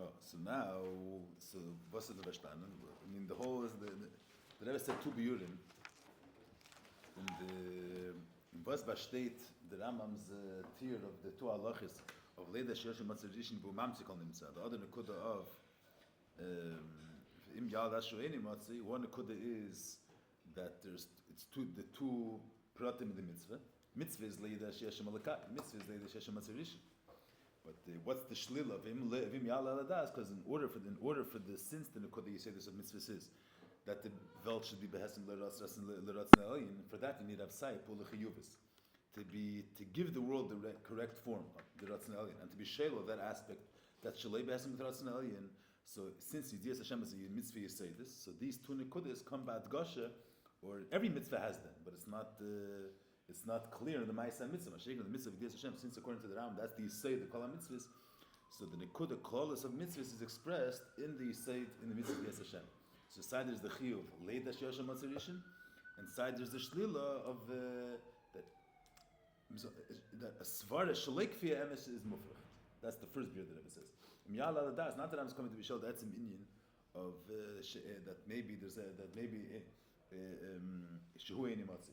Oh, so now, what's the verstanden? I mean, the whole the Rebbe said two biurim, and was besteht the Rambam's tier of the two halachas of Leda Shiur Matzadishin bu Mamzikon nimtza. The other nekuda of im Yal Dashueni Matzi. One nekuda is that it's the two pratim in the mitzvah. Mitzvah is Leda Shiur Malakai. Mitzvah is Leda Shiur Matzadishin. But what's the shlil of him Yal Aladas? Because in order for the sins the nekuda you say this of mitzvah is that the velt should be behesim l'ratzon. For that you need avsai pulachiyuvis to give the world the correct form of the ratzon and to be shelo of that aspect that shalei behesim l'ratzon. So since Yidiyas Hashem is a mitzvah you say this, so these two nekudas come bad gasha, or every mitzvah has them, but it's not clear in the Ma'aseh mitzvah. The mitzvah of Yidiyas Hashem, since according to the Ram, that's the Yisayid, the Kol HaMitzvahs. So the nekuda kolos of mitzvahs is expressed in the Yisayid, in the mitzvah of Yidiyas Hashem. So side there's the chiyuv leida shiur matzarishin, and side there's the shlila of that a svara shalekfia emes is mufrach. That's the first beer that Rebbe says. Miyal aladas, not that I'm coming to be showed that's an Indian of that maybe there's shehu eini matzi.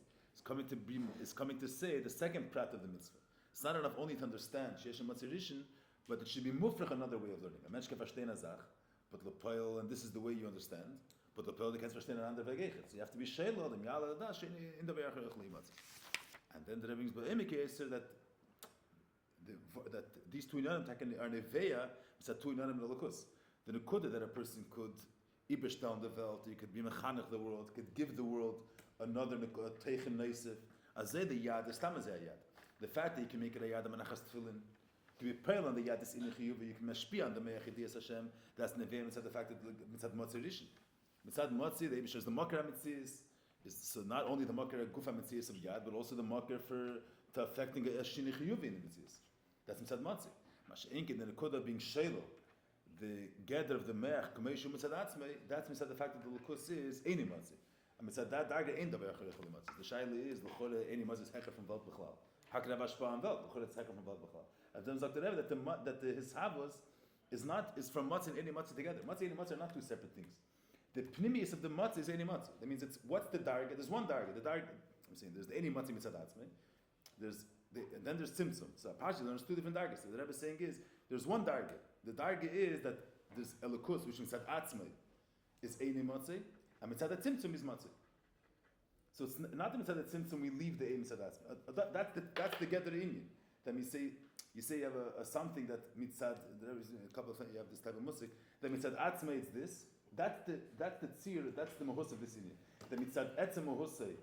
It's coming to say the second prat of the mitzvah. It's not enough only to understand shiur matzarishin, but it should be mufrach another way of learning. A mensch kann verstehen a Sach, but lepoil, and this is the way you understand. But lepoil, you can't verstehen an ander vegechet. So you have to be shelo, the miyala da sheni in the vegechet limatz. And then the Rebbe brings b'emike says that these two inanim are neveya, it's a two inanim l'lokus. The nekuda that a person could ibrish down the veld, you could be mechanech the world, could give the world another teichen neisef. Azeh the yad, the stam azeh yad. The fact that you can make it a yad manachas tefillin. To be pale on the yad is in chiyuv, you can mashpia on the me'ach Yidiyas Hashem. That's neveya mitzad the fact that mitzad motzi rishon. Mitzad motzi, the Eibush is the makar mitzis. So not only the makar gufa mitzis of yad, but also the makar for to affecting a shini chiyuv in the mitzis. That's mitzad motzi. Masha'inkin the nekuda being shelo, the gather of the me'ach kumeishu mitzad atzmei. That's mitzad the fact that the lukus is eini motzi. And mitzad that darga ain't the me'ach mitzis. The shaila is l'chole eini motzi is hecher from velt b'chlal. How can I have ashpa on velt? L'chole it's hecher from velt b'chlal. I've done Dr. Rebbe that the his havos is from matzah and any matzah together. Matzah and any matzah are not two separate things. The pnimius of the matzah is any matzah. That means what's the darga? There's one darga. The darga, I'm saying there's the any matzah mitzad atzmei. And then there's tzimtzum. So partially there's two different dargas. So the Rebbe is saying is there's one darga. The darga is that there's elokus which mitzad atzmei is any matzah, and mitzad tzimtzum is matzah. So it's not the mitzad tzimtzum we leave the ein mitzad atzmei. That's the gather inyan. That means you say you have a something that mitzad, there is a couple of things, you have this type of music, that mitzad atzmei is this, that's the tzir, that's the mahus of this inyan. The mitzad etzem mahusay,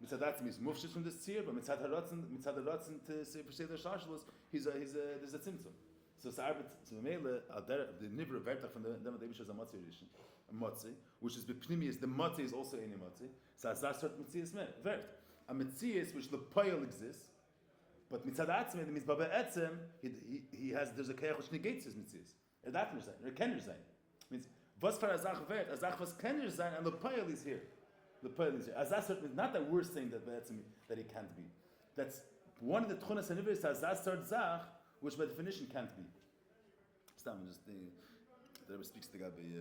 mitzad atzmei is mufshish from this tzir, but mitzad haratzen to say for the shashlos, there's a tzimtzum. So the mele, the nivra verta from the Eibush is a matzi, which is b'pnimi, the matzi is also any matzi. So as that sort of matzi is vert. A matzi is which the pile exists, but mitzad atzmei means baba etzem he has there's a kayach which negates his mitzvahs. Darf nicht sein, kann nicht sein. Means was for a zach wert, a zach was kann nicht sein, and the pile is here. The pile is here. As that sort, not that we're saying that that he can't be. That's one of the tchunas and is as that sort zach, which by definition can't be. Stam just the Rebbe speaks to Gabi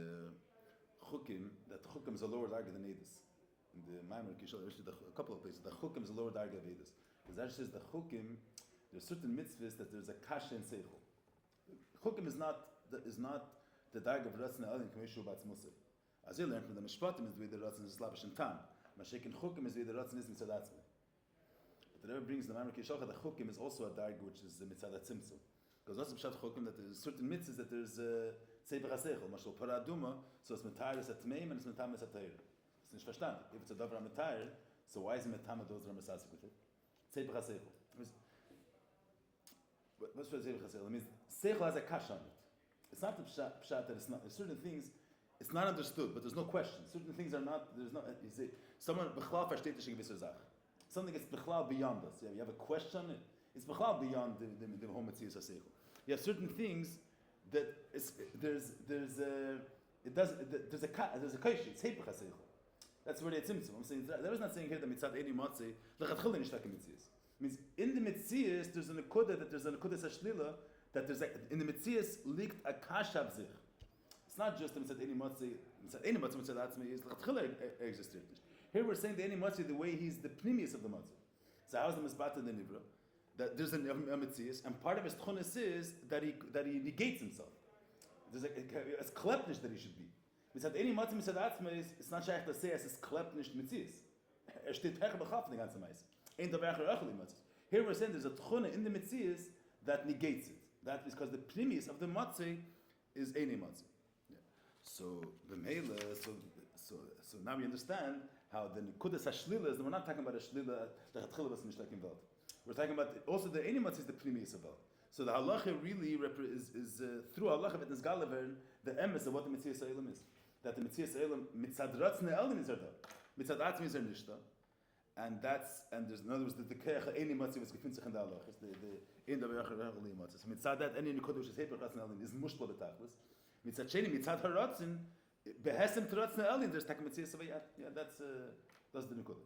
chukim that chukim is a lower darga than edus. In the Maimer Kishol, a couple of places, the chukim is a lower darga of edus. Because that says the chukim, there's certain mitzvahs that there's a kasha and seichel. Chukim is not the darga of ratzon alin k'meishu batz musar. As you learn from the mishpatim is the way the ratzon is slavish and tam. Mashikin chukim is the way the ratzon is mitzad atzmei. But the Rebbe brings the Maimer Kishol that the chukim is also a darga which is mitzad atzimtzum. Because also b'shat chukim that there's certain mitzvahs that there's tzevach haseichel. Mashal paraduma, so it's metaris at tmeim and it's metamis at teir. It's nicht verstanden. If it's a davar metair, so why is it metam those that are mesasik with it? Tzevach haseichel. What's for tzevach haseichel? It means seichel has a kash on it. It's not the pshat that it's not. There's certain things it's not understood, but there's no question. Certain things are not. There's no. You say someone b'chlal versteht dich in gewisser Sache. Something is b'chlal beyond us. You have a question on it. It's b'chlal beyond the whole metzius haseichel. You have certain things that there's a kaishi. It's heipach haseichel. That's where it's tzimtzum. I'm saying that was not saying here that mitzad eni matzi lechatchila nishtaka mitzias. Means in the mitzias there's a nekuda sashlila that there's in the Metzias liegt a kashav zich. It's not just the mitzad any matzi mitzad atzmi is l'chatchila existed. Here we're saying the any matzi the way he's the pnimius of the matzi. So how's the misbata the nivra? That there's a Metzias, and part of his tchunis is that he negates himself. There's a klepnish that he should be. Mitzad any matzi mitzad atzmi is it's not shaykh to say as is klepnish Metzias. Steht hecher b'chaf the ganze meis. Ain't the becher echel matzis. Here we're saying there's a tchuna in the Metzias that negates it. That is because the pnimius of the matzi is any matzi. Yeah. So the mele, so now we understand how the nekudas hashlila is. We're not talking about a shlila the hatchila was nicht like in Welt. We're talking about also the any matzi is the pnimius of Welt. So the halacha really is through halacha with nisgalaver the emes of what the Metzias Eilam is. That the Metzias Eilam mitzad ratzne elin is da, mitzad atzmi is nishta. And there's in other words the kecha any matzi was gefindt sich in the halach. It's the in the becher echel matzi. So mitzad that any nekudah which is heper ratzne elin is mushlo betachlis. Mitzad sheni mitzad haratzin behesem ratzne elin there's tak Metzias of yeah that's the nekudah.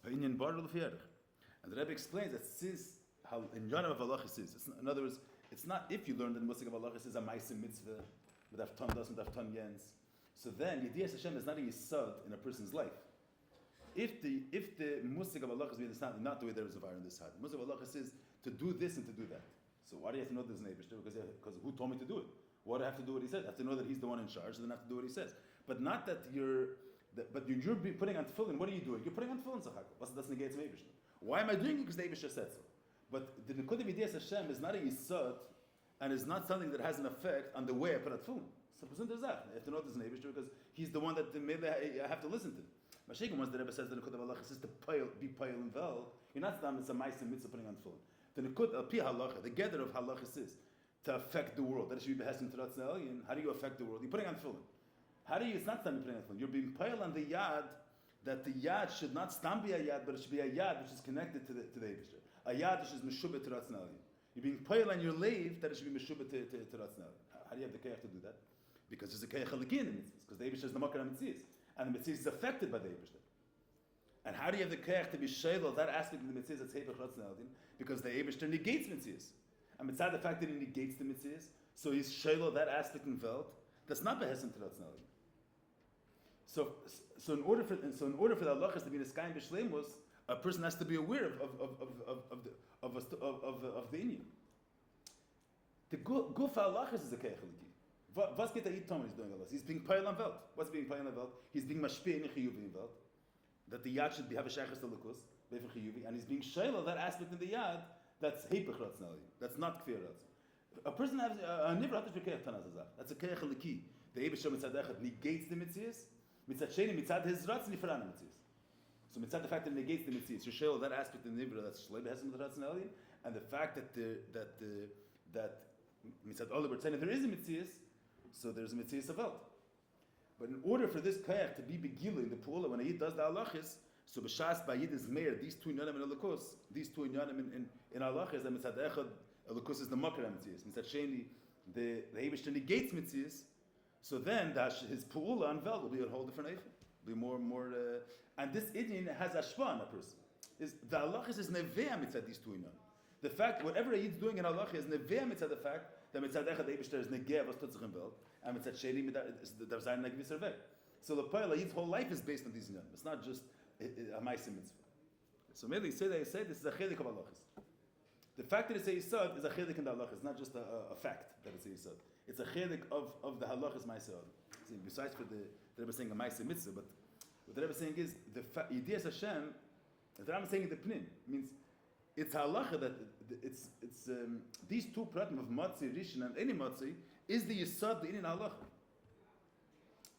Inyan bar l'fiyarich. And the Rebbe explains that since how in Yonah of halachis is, in other words, it's not if you learn that the musik of halachis is a ma'asim mitzvah with afton das and afton yens. So then Yediyas Hashem is not a yisod in a person's life. If the musik of halachis we understand not the way there is a fire in this side. The musik of halachis is to do this and to do that. So why do you have to know this neighbor? Because who told me to do it? Why do I have to do what he says? I have to know that he's the one in charge, so then I have to do what he says. But not that you're putting on tefillin. What are you doing? You're putting on tefillin zachak. What's that negates Eibush? Why am I doing it? Because the Eibush said so. But the nekudah Yediyas Hashem is not a yisod, and is not something that has an effect on the way I put on tefillin. So there's that. You have to know this Eibush because he's the one that maybe I have to listen to. Mashiach, once the Rebbe says the nekudah of halacha is to be payil and vel, you're not saying it's a ma'asim mitzvah putting on tefillin. The nekudah pi halacha, the gather of halacha is to affect the world. That is should be behesem to ratzna elyon. How do you affect the world? You're putting on tefillin. How do you? It's not something putting on tefillin. You're being payil on the yad. That the yad should not stam be a yad, but it should be a yad which is connected to the Eibush. A yad which is meshubah to ratzna elyon. You're being payil on your lave that it should be meshubah to ratzna elyon. How do you have the kayach to do that? Because there's a kayach halaki in the mitzvahs. Because the Eibush is the makar mitzvahs, and the mitzvahs is affected by the Eibush. And how do you have the kayach to be shayla that aspect of the mitzvahs that's heipach ratzna elyon? Because the Eibush negates mitzvahs, and mitzvah the fact that he negates the mitzvahs, so he's shayla that aspect in velt that's not behesem to ratzna elyon. So in order for the halachas to be neskayim b'shleimus, a person has to be aware of the inyan. The guf halachas is a kayach halaki. Was geht Tomer is doing all this? He's being payil on velt. What's being payil on velt? He's being mashpeh in chiyuvi in velt. That the yad should have a shaychus to lukus beifin chiyuvi, and he's being shayla that aspect in the yad that's heipach ratzna elyon. That's not kfir ratzna. A person has a nivra hatish b'kayach tanazazah. That's a kayach halaki. The Eibush mitzad echad negates the mitzvahs. Mitzad sheni mitzad his ratz nifran mitzvahs. So mitzad the fact that it negates the mitzvahs, you show that aspect in the nivra that's Shloime has with ratz elyon, and the fact that mitzad oliver tzeni there is a mitzvahs, so there's a mitzvahs of velt. But in order for this kayach to be begila in the pula when a yid does the halachis, so b'shas by yid is meir these two inyanim in alakus, these two inyanim in halachis, that mitzad echad alakus is the makar mitzvahs, mitzad sheni the Eibush negates mitzvahs. So then his pu'ula on vel will be a whole different eifim. Be more, and this idin has ashpa on a person. Is the halachis is nevea mitzad these two inyan. The fact whatever a yid's doing in halachis is nevea mitzad the fact that mitzad echad Eibush is negea was tutzich in vel, and mitzad sheni der zayin negvi servek. So the pa'il a yid's whole life is based on these inyan. It's not just a ma'asim mitzvah. So maybe say this is a chelik of halachis. The fact that it's a yisod is a chelik in the halachis, not just a fact that it's a yisod. It's a chelik of the halachas ma'aseh. Besides for the Rebbe saying a ma'aseh mitzvah, but what the Rebbe saying is the Yediyas Hashem. The Rebbe saying the pnim means it's halacha that it's these two pratim of matzi rishon and any matzi is the yisod the inin halacha,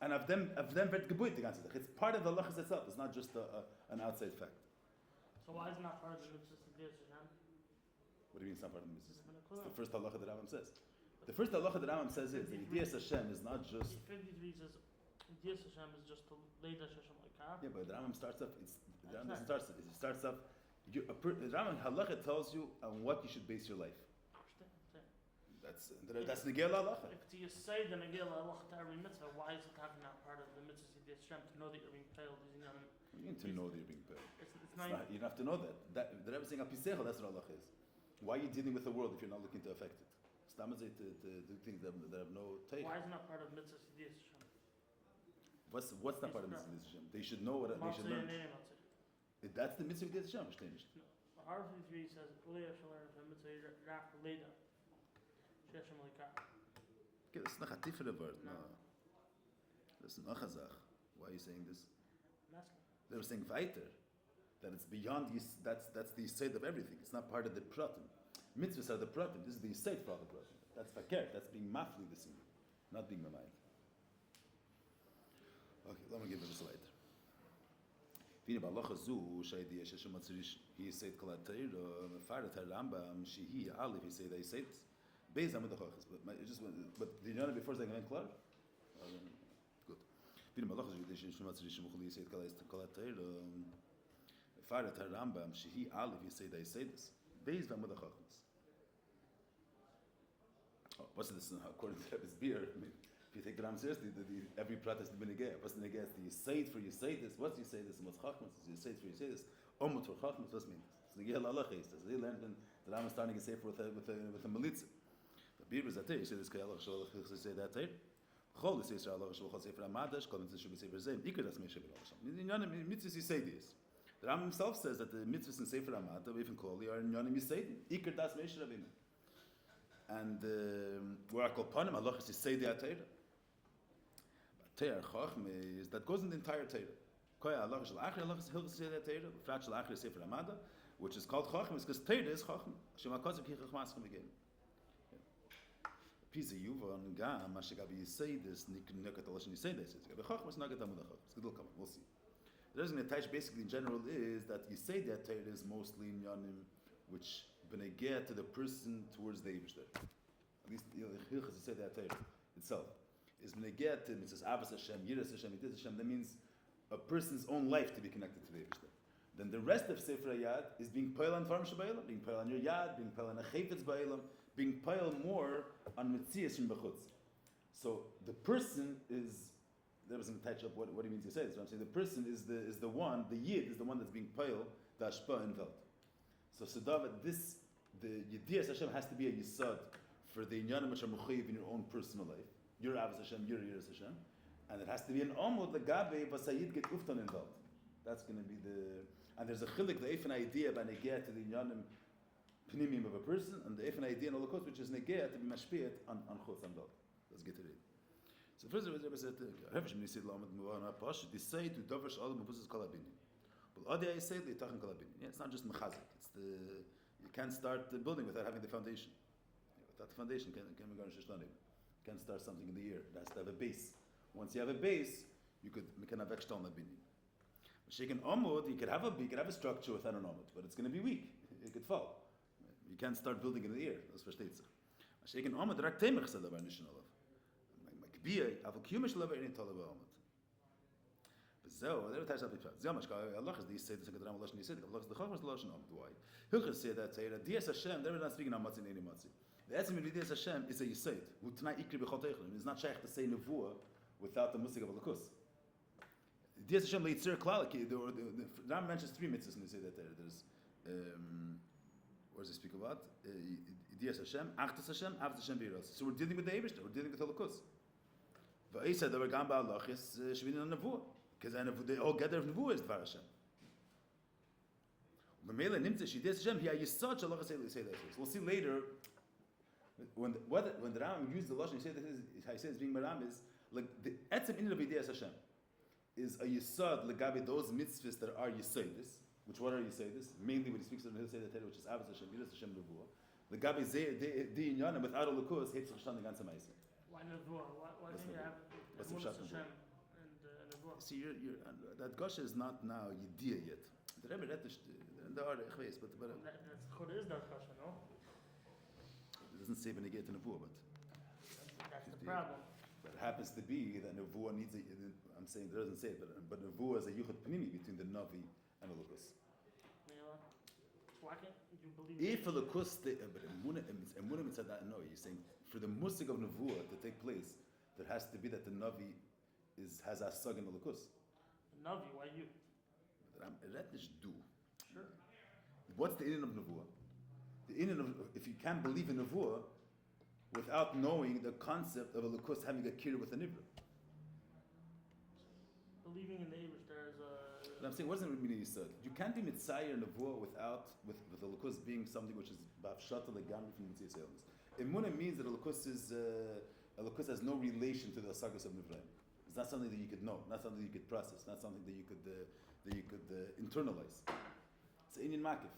and of them vert gebuit the ganze. It's part of the halachas itself. It's not just an outside fact. So why is it not part of the mitzvah Yediyas Hashem? What do you mean it's not part of the mitzvah? It's the first halacha that Rambam says. The first halacha that Rambam says is that Yediyas Hashem is not just. Yediyas Hashem is just to lay the Hashem like that. Yeah, but the Rambam starts off. The Rambam starts off. The Rambam halacha tells you on what you should base your life. That's negel halacha. If you say the negel halacha to every mitzvah, why is it having that part of the mitzvah Yediyas Hashem to know that you're being pale? You need to know that you're being pale. It's not. You don't have to know that. The Rebbe is saying apisecha. That's what halacha is. Why are you dealing with the world if you're not looking to affect it? Stamazay to do things that have no take. Why is it not part of mitzvah Siddhis Hashem? What's that part of mitzvah Hashem? They should know what they should learn. That's the mitzvah Hashem. Harv 3 says, "Ulei shall learn from mitzvah Rach Leda." Sheshem Lekach. Okay, that's not a different word. No, that's not chazach. Why are you saying this? They were saying weiter, that it's beyond this. That's the state of everything. It's not part of the pratim. Mitzvahs are the pratim. This is the state for the pratim. That's fakir. That's being mafli the scene, not being mamayit. Okay, let me give this later. He said Farat HaRambam Shehi Alif. He said Beis Amud HaChochas. But the Yana before saying I'm clear. Good. He said Farat HaRambam Shehi Alif. He said Beis Amud HaChochas. What's this according to his beer? If you take the Ram seriously, every prat has to be negay. What's the negay? Do you say it for you say this? What's you say this? What's chachmas? Do you say it for you say this? Omut for chachmas. What's mean? So the Yehal Allah is. They learned in the Ram is starting to say with a militza. The beer is that you say this. Kayalach shalach say that there. Chol is Yisrael Allah shalach say for Amadash. Kol mitzvah should be say for Zayim. Ikar das meishav Allah. In Yonim mitzvahs you say this. The Ram himself says that the mitzvahs in Sefer Amada, we even call are in Yonim Yisayim. Ikar das meishav Avinu. And where I call Panim Allah is say the Atayra. Teir Chachme is that goes in the entire Teir. Koya Allah shel Achri Allah is hilchos say that Teir. Frat shel Achri Sefer Amada, which is called Chachme, because Teir is Chachme. Shema Kosev Ki Chachmaschem again. Pisa Yuvan Gam Mashagabi say this Nikat Allah say this. Gabi Chachme is Nagat Amud HaChachme. It's good. Come on, we'll see. The reason attached basically in general is that you say that Teir is mostly in Yanim, which benegeh to the person towards the Eibishter. At least hilchos say that Teir itself. Is meneget to Mrs. Avos Hashem, Yiras Hashem, Yiras Hashem. That means a person's own life to be connected to the Eibishter. Then the rest of Sefer Yad is being pile on Farm Shabba'ilam, being pile on your Yad, being pile on a Chayfetz Ba'ilam, being pile more on Metzias from Bechutz. So the person is, there was an touch up what he means to say this. I'm saying the person is the one, the Yid is the one that's being pile, the Ashpa and Velt. So David, this, the Yedias Hashem has to be a Yisad for the Inyanim which are Mechayiv in your own personal life. Your Avos Hashem, your Yiras Hashem, and it has to be an Omud Lagabe Vasayid get Uftan involved. That's going to be the, and there's a chilik, the Eifan idea by Negea to the Inyanim Pnimim of a person, and the Eifan idea in Holocaust, which is Negea to be Mashpiyat on Chutz and Veld. Let's get to it. So first of all, Rebbe said, Hevashim Nisid Lamed Muvan HaPash, they say to Dovash Adam Muvuz's Kalabini. But Adi I say, Leitachan Kalabini. Yeah, it's not just Mechazik. It's the, you can't start the building without having the foundation. Without the foundation, can we go to Shishtanim? Can't start something in the year. It has to have a base. Once you have a base, you can have extra on the bini. Shaken omud, you could have a structure without an omud, but it's going to be weak. It could fall. You can't start building in the year. That's versteht sich. Shaken omud, rak temech said about nishon olav. Makbiya, avukumish olav erin tolav omud. So, there was a bit. Zamash, Allah is the said the second Ram Allah is said Allah is the Chachmas Lashon omud. Why? Hilchos said that Teira, Dias Hashem. They were not speaking on matzah in any matzah. The Etzim Yedias Hashem is a Yisayid. Who tonight ikri b'chol teichlim. It's not shaykh to say nevuah without the musik of Alakus. Yedias Hashem leitzir klalik. The Ram mentions 3 mitzvahs when they say that there. There's what does he speak about? Yedias Hashem, Achtas Hashem, Avos Hashem v'yiras. So we're dealing with the Eibishter. We're dealing with Alakus. V'ay said that we're going by Allah is shvinin on nevuah because they all gather of nevuah is Dvar Hashem. Memela nimtze Yedias Hashem. He Yisod Allah say that. We'll see later. When the Rambam used the lashon, he said it's being maram is like the etzem in of Yedias Hashem is a yisod legabe those mitzvahs that are yisaydis. Which what are yisaydis? Mainly when he speaks of the Hilchos Torah, which is Avos Hashem, Yiras Hashem, Nevuah. Legabe the inyanim without a lukus hates Hashem the ganze ma'aseh. Why Nevuah? Why don't you have Hashem and Nevuah? See, that gosha is not now Yediyah yet. The Rebbe read the are but that's what is that Kasha, no? It doesn't say when they get to Nevuah, but that's the problem. But it happens to be that Nevuah needs a, I'm saying it doesn't say it, but Nevuah is a Yuchot Pnimi between the Navi and the Lukus. Why can't you believe if a Lukus, but Emunah said that, no, you're saying for the musik of Nevuah to take place, there has to be that the Navi has a sug in the Lukus. Navi, why you? Retnish do. Sure. What's the Indian of Nevuah? The inyan of, if you can't believe in Nevuah without knowing the concept of a Lukus having a kir with a Nivra. Believing in the Eibush, there's a... But I'm saying, what does it mean Yisod? You can't be Mitzayer Nevuah without, with a Lukus being something which is Bavshata Legam from Mitzvah Yisraelis. Emunah means that a Lukus has no relation to the Asagas of Nivraim. It's not something that you could know, not something you could process, not something that you could internalize. It's an Inyan Makif.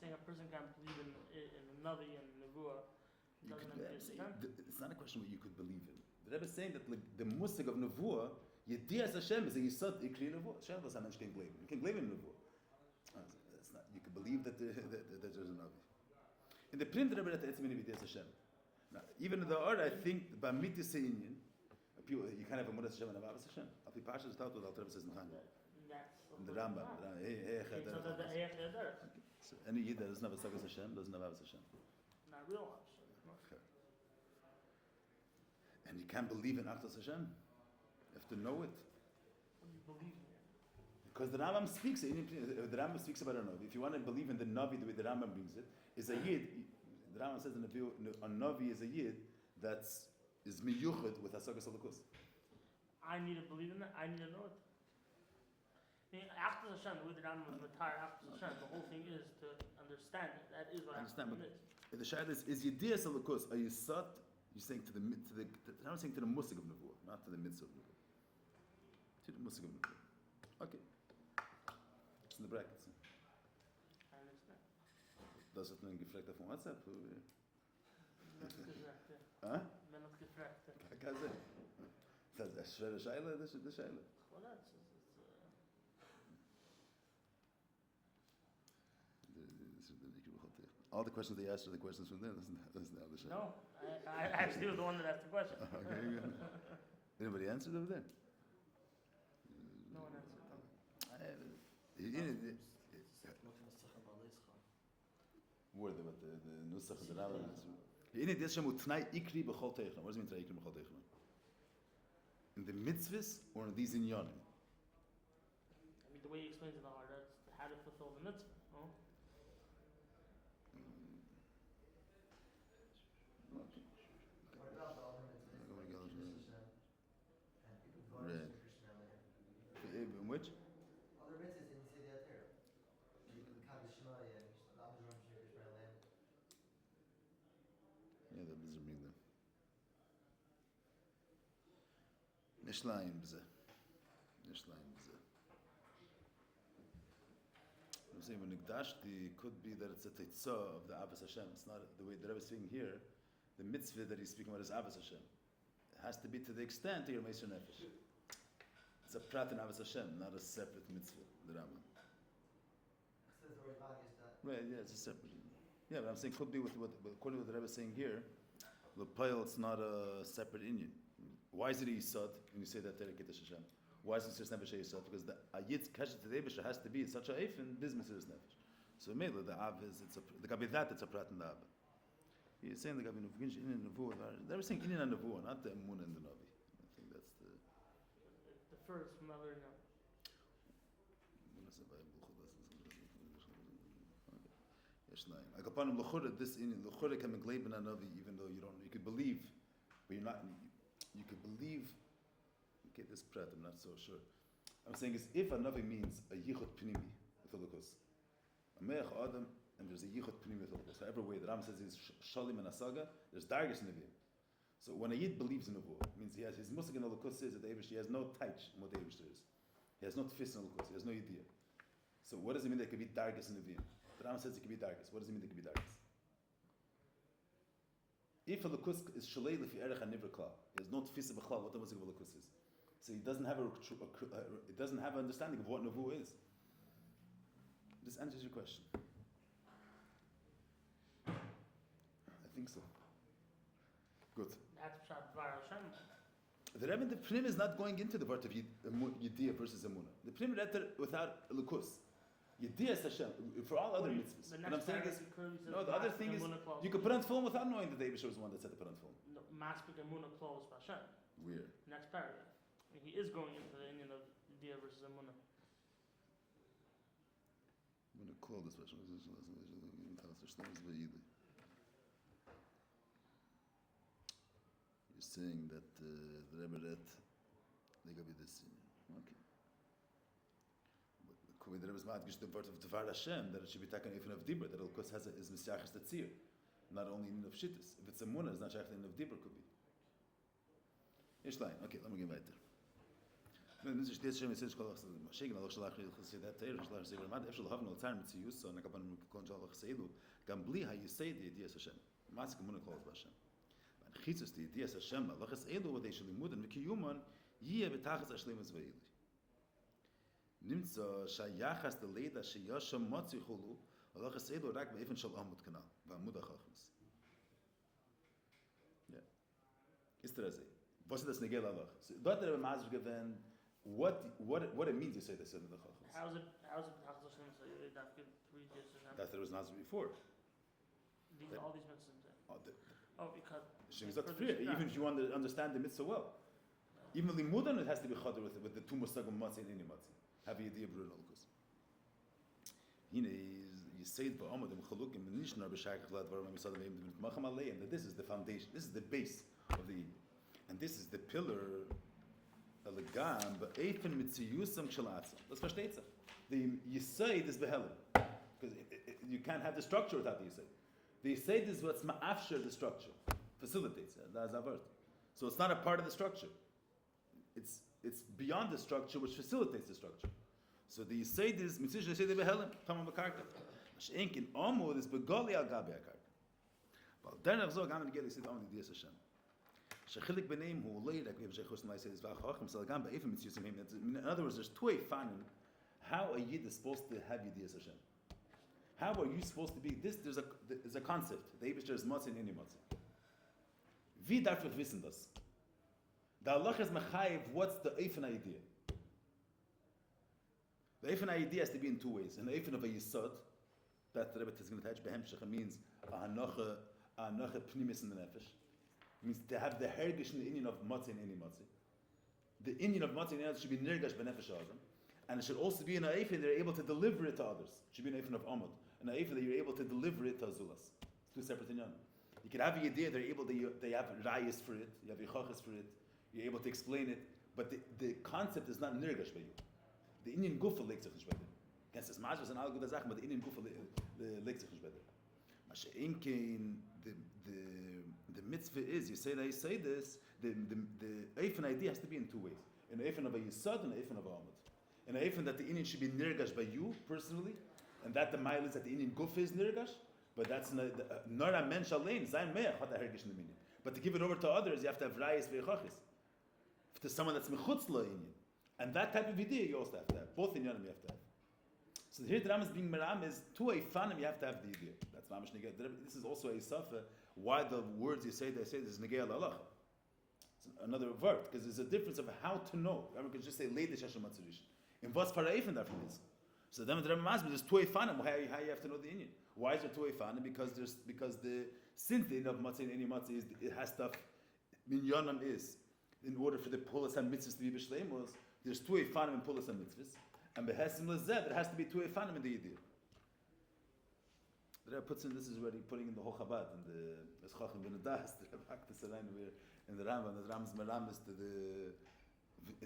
Saying a person can't believe in a Navi and Nevuah. It's not a question what you could believe in. The Rebbe is saying that like, the musig of Nevuah, Yediyas Hashem is a Yisod Ikri Nevuah. Hashem was a mensch can believe. You can believe in Nevuah. It's not. You can believe that there's a Navi. In the Prim, the Rebbe that Etzmini Yediyas Hashem. Now, even in the order, I think by Mitzvah Inyan, you can't have a Mudas Hashem and a Avas Hashem. Api Pasha is taught what Al Rebbe says in Chanya. In the Rambam. So any Yid that doesn't have a Sagas Hashem doesn't have Avas Hashem. Not real Hashem. And you can't believe in Achdas Hashem. You have to know it. What do you believe in? Because the Rambam speaks. The Rambam speaks about a Navi. If you want to believe in the Navi the way the Rambam brings it, is a Yid. The Rambam says in a Navi is a Yid that is miyuchad with Asagas Alakus. I need to believe in that. I need to know it. Achdas Hashem, the way the Rambam is retire Achdas Hashem, the whole thing is to understand it. That is what Achdas Hashem is. The shayla is Yediyas Alakus. Are you sat? You're saying to the I'm saying to the musig of Nevuah, not to the mitzvah of Nevuah. To the musig of Nevuah. Okay. It's in the brackets. I understand. Does it mean gefragt auf WhatsApp? Huh? Das ist schwere Scheile, das ist die Scheile. Well, that's all the questions they asked are the questions from there. That's the other Scheile. No, I actually was the one that asked the question. Okay, good. Anybody answered over there? No one answered. Word about the Nusach of the Rambam. What does it mean Tnai Ikri B'chol Teichon? What does it mean Tnai Ikri B'chol Teichon? In the mitzvahs or in these inyanim? I mean, the way he explains in the heart, that's how to fulfill the mitzvah. No? In which? Other mitzvahs didn't say that there. Yeah, that doesn't mean that. Nishlayim b'zeh. I'm saying when Nikdashti could be that it's a teitzah of the Avos Hashem. It's not the way the Rebbe is speaking here. The mitzvah that he's speaking about is Avos Hashem. It has to be to the extent of your Meiser Nefesh. It's a prat in Avos Hashem, not a separate mitzvah. The Rambam. Right? Yeah, it's a separate. Yeah, but I'm saying could be with what according to what the Rebbe is saying here. The pile, it's not a separate inyan. Why is it a yisod when you say that Terek Kiddush Hashem? Why is it Mesiras Nefesh a yisod? Because the ayitz kashet to the Eibush has to be such a eifin biz Mesiras Nefesh. So maybe the av is it's a prat in the av. He's saying the gabi in nevuah. They were saying in nevuah, not the emunah in the navi. I think that's the. The first from other no. Like upon him l'chura, this in l'chura can make leiben anavi, even though you don't. You could believe, but you're not. You could believe. Okay, this prat, I'm not so sure. I'm saying is if a navi means a yichud pnimi with holocaust, a me'ach adam, and there's a yichud pnimi with holocaust. However way the Ram says is shalim and asaga, there's dargis in the So when a yid believes in the war, it means he has his musik in holocaust says that he has no taich in what the Eibush is. He has no tfis in holocaust. He has no idea. So what does it mean that it could be dargis in the vim? The Ram says it could be dargis. What does it mean that it could be dargis? If a lukus is shalei lefi erech hanivra klal, he has no tfisa b'chlal what the musik of a lukus is. So he doesn't have it doesn't have an understanding of what nevuah is. This answers your question. I think so. Good. That's Pshat Dvar Hashem. The Rebbe in the Pnim is not going into the part of Yediyah versus Emunah. The Pnim read it without lukus. Yediyah is Hashem for all other mitzvahs. What I'm saying is, no, the other thing is, you could put on film without knowing that the Eibush was the one that said to put on film. No, Maspik Emunah closed Hashem. Weird. Next paragraph. He is going into the Indian of Yediyah versus Emunah. call this question. You're saying that the Rebbe read Legabi this. Okay. But the Rebbe's madgish the word of Devar Hashem that it should be taken even of Dibur, that of course has is Messiachas Tatzir, not only in of Shittis. If it's a Munah, it's not Shaykh in of Dibur could be. Ishlein. Okay, let me get weiter. Wenn sich das schon ist kolach schigen Allah shalach khasidat teir shalach zever mad efshel havn al tsar mit ziyus so na kapan konjalach seidu gam bli ha yisay di dias Hashem mas kemun kolach Hashem man khitzus di dias Hashem Allah khas edu wat they shall muden mit kiyuman ye betachas ashlemes veil nimmt so shayachas de leda sheyasha matzi khulu Allah khas edu rak befen shal amut kana va mudachachs ja ist das was ist das negel Allah dort der mas given what it means to say this in the Chachas. How is it B'tachas Hashem so that could 3 days Hashem? That there was Nazir before. All these mitzvahs. Because Hashem is not free. Even if you understand the mitzvah well. Even the Limudan, it has to be chadr with the two mustagum matzah and any matzah. Have a idea of Bruno Lukas. You say it ba'amad and chalukim and nishnar b'shayach lad varam misad ve'im d'mit macham alei, and that this is the foundation, this is the base of the Eden. And this is the pillar Elegam, but Eifen mit Ziyusam Kshalatza. Das versteht sich. The Yisaid is Behelim. Because you can't have the structure without the Yisaid. The Yisaid is what's ma'afshir the structure. Facilitates it. That's our word. So it's not a part of the structure. It's beyond the structure which facilitates the structure. So the Yisaid is Mitzish Yisaid Behelim. Tamam B'karka. Mashenk in Amud is Begali al Gabi HaKarka. But then I've gone to get Yisaid Amud Yidiyas Hashem. Shechilik b'neim hu leirak v'yem sheichus n'lai says v'achachim salagam ba'efim mitzvusim him. In other words, there's two fanim. How a yid is supposed to have yidiyas Hashem? How are you supposed to be? There's a concept. The Eibishter is matzah in any matzah. Wie darf ich wissen das? The Allah is mechayiv. What's the eifen idea? The eifen idea has to be in two ways. An eifen of a yisod that the Rebbe is going to attach behemshach means a hanocha pnimis in the nefesh. Means to have the hergish in the Indian of matzah in any matzah. The Indian of matzah in any matzah should be nirgash benefesh adam, and it should also be an eifin they're able to deliver it to others. It should be an eifin of amud, an eifin that you're able to deliver it to azulas. It's two separate inyan. You can have an idea they're able to they have rayas for it, you have yichachas for it, you're able to explain it, but the concept is not nirgash by you. The Indian gufa legt sich nicht bei dir. Against this mazvah and all good Sachen, but the Indian gufa legt sich nicht bei dir. The mitzvah is, you say this, the eifin idea has to be in two ways. An eifin of a yisod and an eifin of a amud. An eifin that the Indian should be nirgash by you personally, and that the mile is that the Indian guf is nirgash, but that's not a mensch alein, zayin meach, what the hergish in the Indian. But to give it over to others, you have to have rayas ve'echachis. To someone that's mechutz la Indian. And that type of idea you also have to have. Both Inyanim you have to have. So here the Ram is being meram is to a fanim you have to have the idea. That's mamish negei. This is also a safa. Why the words you say this is negei al halacha. It's another word because there's a difference of how to know. I can just say leidish Hashem matzurish. In what's parayifin that is. So then the Ram is there's to a fanim. How you have to know the Indian? Why is there to a fanim? Because the since the of matzah in any matzah is it has stuff. Minyanam is in order for the pulas and mitzvahs to be b'shleimos. There's to a fanim and pulas and mitzvahs. And behesim lezed, there has to be two efanim in the idea. The Rebbe puts in, this is where he's putting in the whole Chabad, and the Eschachim ben Adas, the Rebbe Akta Salayna, where in the Rambam, the Rambam's Meramis to the,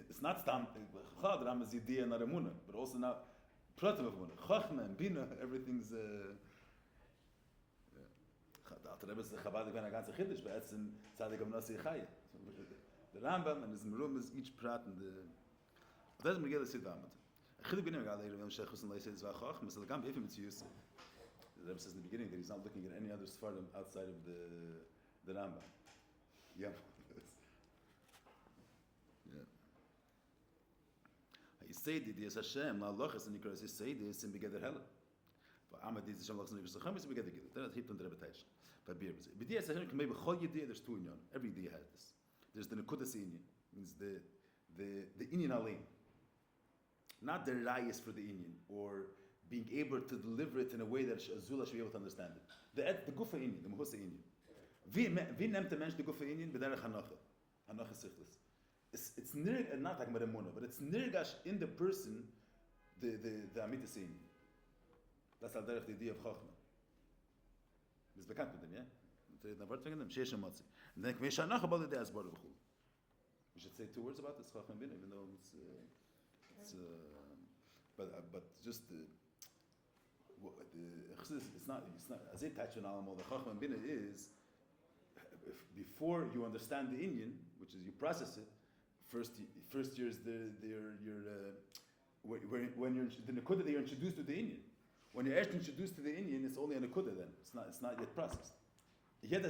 it's not Stam, the Rambam's idea and Aramuna, but also now, Pratim of Muna, Chachma and Bina, everything's, the Rebbe is the Chabad, the ganze Chiddush, but it's in Tzadik Amnasi Chaya. The Rambam and his Merum is each Prat, and the, that's Megillah Siddhamad. The Rebbe says in the beginning that he's not looking at any other Sfardim outside of the Rambam. Yeah. He said that yes Hashem, la lochas and Nikras is said this in Begeder Helen. But Ahmad is Hashem lochas and Nikras Chacham is Begeder Gil. That's hit on the Rebbe Taish. But Beer was it. But yes Hashem can maybe Chol Yediyah, there's two inyan. Every day has this. There's the Nekudas inyan, means the inyan alein. Not the rayas for the Indian, or being able to deliver it in a way that Azula should be able to understand it. The Gufa Indian, the Mehusa Indian. Wie nimmt der Mensch the Gufa Indian? B'derech Hanocha. Hanocha Sichlis. It's not talking about Emunah, but it's nirgash in the person, the Amitas Indian. That's the idea of Chachma. It's bekannt mit dem, yeah? The word wegen dem, Sheish and Motzi. And then, we should say 2 words about this Chachma and Bina, even though but just it's not as it touch on the Chachma and Bina is before you understand the Indian, which is you process it. First year is when you're the Nakuda that you're introduced to the Indian. When you're actually introduced to the Indian, it's only a Nakuda then. It's not yet processed. And then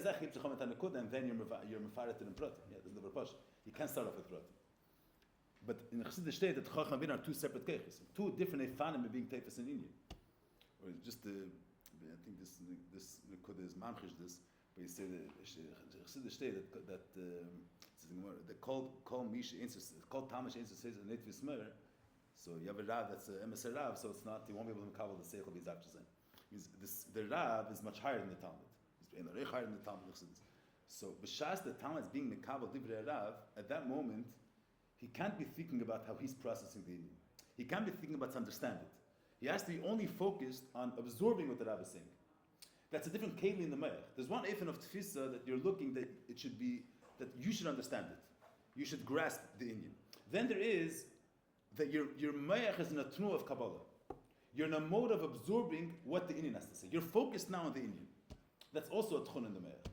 you're mefaret in Prat. Yeah, there's never push. You can't start off with Prat. But in Chassidus state that Chacham and Bina are 2 separate keiches, 2 different efanim being tefes in Indian. Or just I think this Nakuda is mamchish this, but you say that Chassidus state that the called Misha answers, called Tamish answers says in Netvis Meir. So you have a Rav that's a Emes Rav, so it's not, you won't be able to cover the Seichel of Yizapchazin. The Rav is much higher than the Talmud. He's higher than the Talmud. So b'shas the Talmud is being Mekabel Divrei Rav, at that moment, he can't be thinking about how he's processing the Indian. He can't be thinking about to understand it. He has to be only focused on absorbing what the Rav is saying. That's a different keli in the Meir. There's one efen of Tfisa that you're looking that it should be, that you should understand it. You should grasp the Indian. Then there is that your mayach is in a tnu of Kabbalah. You're in a mode of absorbing what the Indian has to say. You're focused now on the Indian. That's also a tchun in the mayach.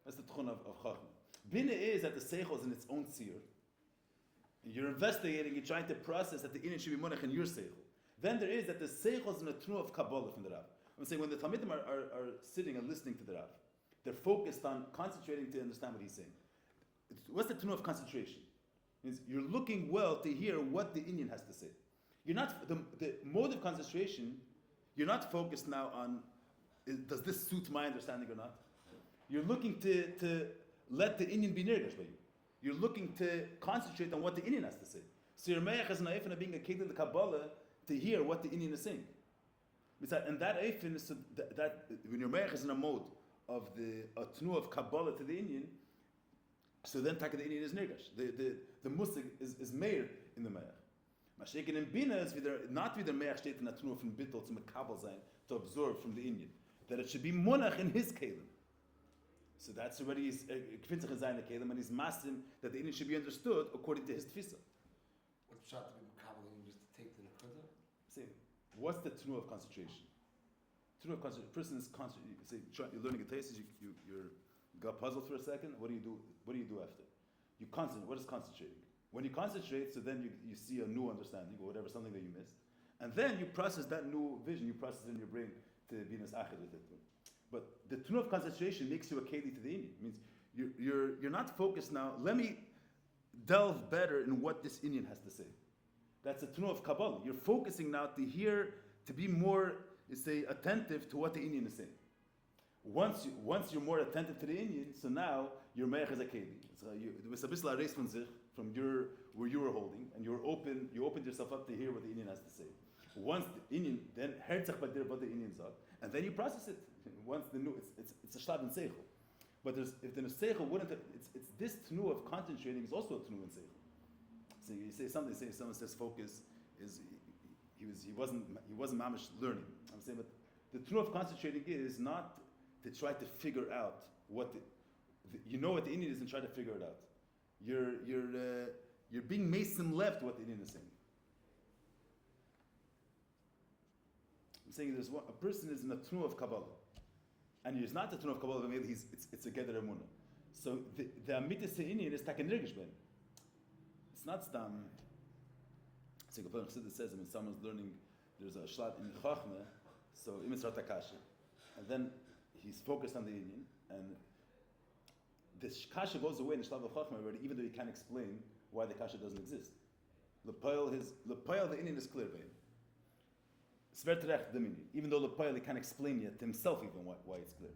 That's the tchun of Chachma. Bina is that the seichel is in its own seer. You're investigating, you're trying to process that the Indian should be monach in your seichel. Then there is that the seichel is in a tnu of Kabbalah from the Rav. I'm saying when the Talmidim are sitting and listening to the Rav, they're focused on concentrating to understand what he's saying. What's the tune of concentration? Means you're looking well to hear what the Indian has to say. You're not the mode of concentration. You're not focused now on does this suit my understanding or not. You're looking to let the Indian be nirgash by you. You're looking to concentrate on what the Indian has to say. So your me'ach is naif and being a kid in the Kabbalah to hear what the Indian is saying. And that eifin is that when your me'ach is in a mode of the tnu of Kabbalah to the Indian, so then taka the Indian is nirgash. The musig is Meir in the me'ach. Mashiach in Bina is not wieder me'ach steht in a tnu from bittul to mekabel sein to absorb from the Indian. That it should be monach in his kelim. So that's already is kvinzach in seine kelim and he's masim that the Indian should be understood according to his tfisa. What's shot to be makabeling just to take the nekuda? Say, what's the tnu of concentration? Tnu of concentration. Person is concentrating. Say, you're learning a thesis. You got puzzled for a second. What do you do? What do you do after? You concentrate. What is concentrating? When you concentrate, so then you see a new understanding or whatever, something that you missed, and then you process that new vision. You process it in your brain to be as achid with it. But the tune of concentration makes you a keli to the Indian. It means you're not focused now. Let me delve better in what this Indian has to say. That's a tune of Kabbalah. You're focusing now to hear, to be more, say, attentive to what the Indian is saying. Once you're more attentive to the Indian, so now your me'ach is a keli. There was a bisla reis von sich from where you were holding, and you opened yourself up to hear what the Indian has to say. Once the Indian, then herzach by dir what the Indian sagt, and then you process it. Once the new, it's a shlab in seichel. But if the seichel wouldn't have, it's this tnu of concentrating is also a tnu in seichel. So you say something, someone says focus is he wasn't mamish learning. I'm saying, but the tnu of concentrating is not to try to figure out what you know what the Indian is and try to figure it out. You're being mason left what the Indian is saying. I'm saying a person is in a tnu of Kabbalah, and he's not a tnu of Kabbalah, but maybe it's a gedder emunah. So the amitis Indian is taken nirgish ben. It's not stam. So Kaplan Chassidus says when someone's learning, there's a shlat in Chachma, so imisrat akasha, and then he's focused on the Indian, and this kasha goes away in the shlat of Chachma already, even though he can't explain why the kasha doesn't exist. The Indian is clear by him. Even though Lepayel he can't explain yet to himself even why it's clear.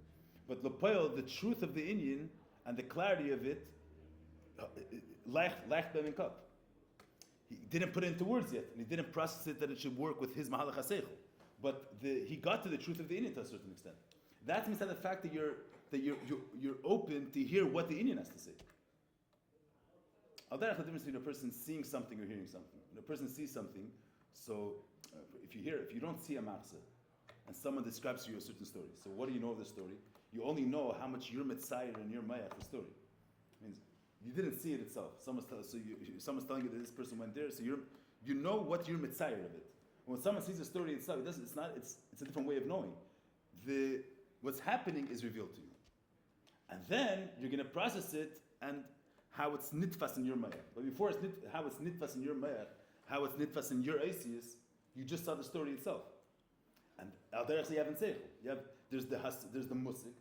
But Lepayel, the truth of the Indian and the clarity of it, lacht beim cup. He didn't put it into words yet, and he didn't process it that it should work with his mahalach haseichel. But he got to the truth of the Indian to a certain extent. That means that the fact that you're open to hear what the Indian has to say. Adar the difference between a person seeing something or hearing something. When a person sees something, so if you don't see a machzeh, and someone describes to you a certain story, so what do you know of the story? You only know how much you're mitzayir and you're mayach the story. It means you didn't see it itself. Someone's telling you that this person went there, so you know what you're mitzayir of it. When someone sees the story itself, it's a different way of knowing. What's happening is revealed to you. And then you're going to process it and how it's nitfas in your mayach. But before how it's nitfas in your mayach, how it's nitfas in your aisius, you just saw the story itself. And Adar you haven't said. There's the musik.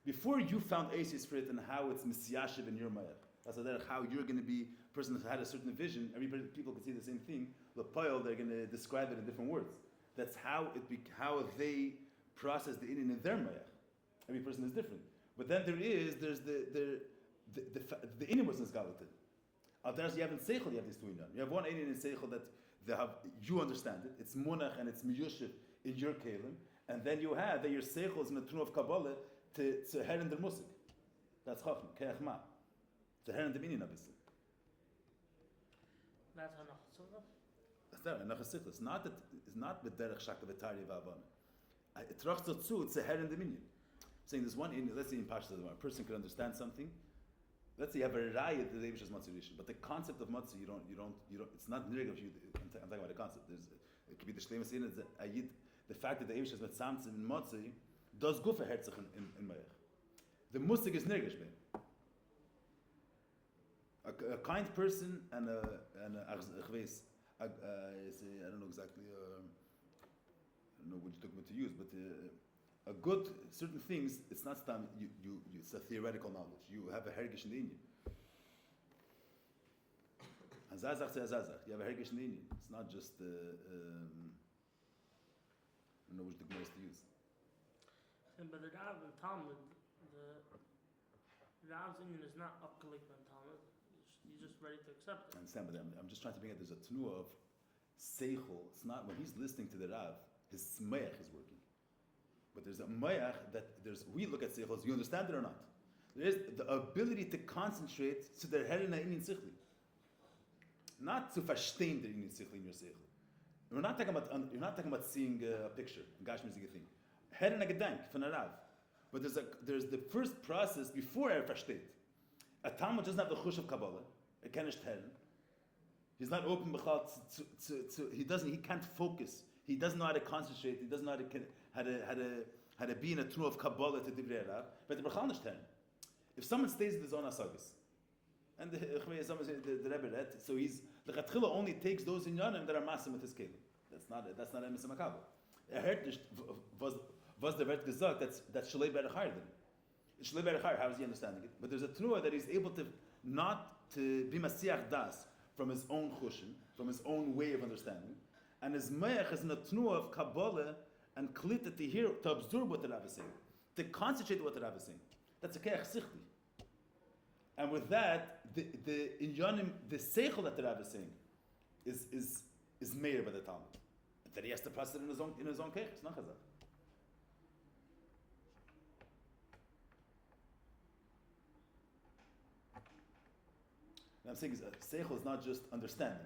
Before you found aisius for it and how it's misyashiv in your mayach. That's how you're going to be a person that had a certain vision. People can see the same thing. L'poil, they're going to describe it in different words. That's how they process the inyan in their mayach. Every person is different. But then there's the inyan was nisgalated. Others you have in seichel, you have these two inyan. You have one inyan in seichel that you understand it. It's munach and it's miyushiv in your kelim, and then you have that your seichel is in the tune of kabbalah to her in the musik. That's chacham keachma. To her in the inyan obviously. That's how nachasukah. That's there. Nachasukah. It's not the derech shaka v'tari v'avana. It's rachzot zu. It's a her in the inyan. Saying there's one in, let's say in Pashto, a person could understand something. Let's say you have a raya that the Eibush is matzah rishon, but the concept of matzah you don't. It's not nirg of you. I'm talking about the concept. It could be the Shloime saying the fact that the Eibush is matzah in matzah does go for herzach in mayach. The musig is nirgish ben. A kind person and a achveis. I don't know exactly. I don't know which document to use, but. A good certain things. It's not stam. It's a theoretical knowledge. You have a hergish in the Indian. Azazach says azazach. You have a hergish in the Indian. It's not just. I don't know which document to use. But the Rav and Talmud, the Rav's Indian is not upkalik on Talmud. You're just ready to accept it. I understand, but I'm just trying to bring out. There's a tnua of seichel. It's not when he's listening to the Rav. His smayach is working. But there's a mayach we look at seichel, you understand it or not? There is the ability to concentrate to the herina in sichli. Not to verstehen the in sichli in your seichel. You're not talking about seeing a picture, gashmizige thing. Herina gedank von a Rav. But there's the first process before versteht. A Talmud doesn't have the chush of Kabbalah. A kenish herrin. He's not open b'chal to he can't focus. He doesn't know how to concentrate. He doesn't know how to be in a true of Kabbalah to Divrei Rav. But the Bechal Nishtan. If someone stays with his own asagas, and the Rebbe read, so the Chatchila only takes those in Yanim that are masim with his kelim. That's not emes makabel. Was the word gesagt that's Shalei Berachar then. Shalei Berachar, how is he understanding it? But there's a trua that he's able to not to be masiach das from his own chushin, from his own way of understanding. And his mayach is in a tnua of Kabbalah and klita to hear, to absorb what the Rav is saying, to concentrate what the Rav is saying. That's a keach sichli. And with that, the inyanim, the seichel that the Rav is saying, is made by the Talmud. That he has to process it in his own keach. It's not chazak. And I'm saying seichel is not just understanding.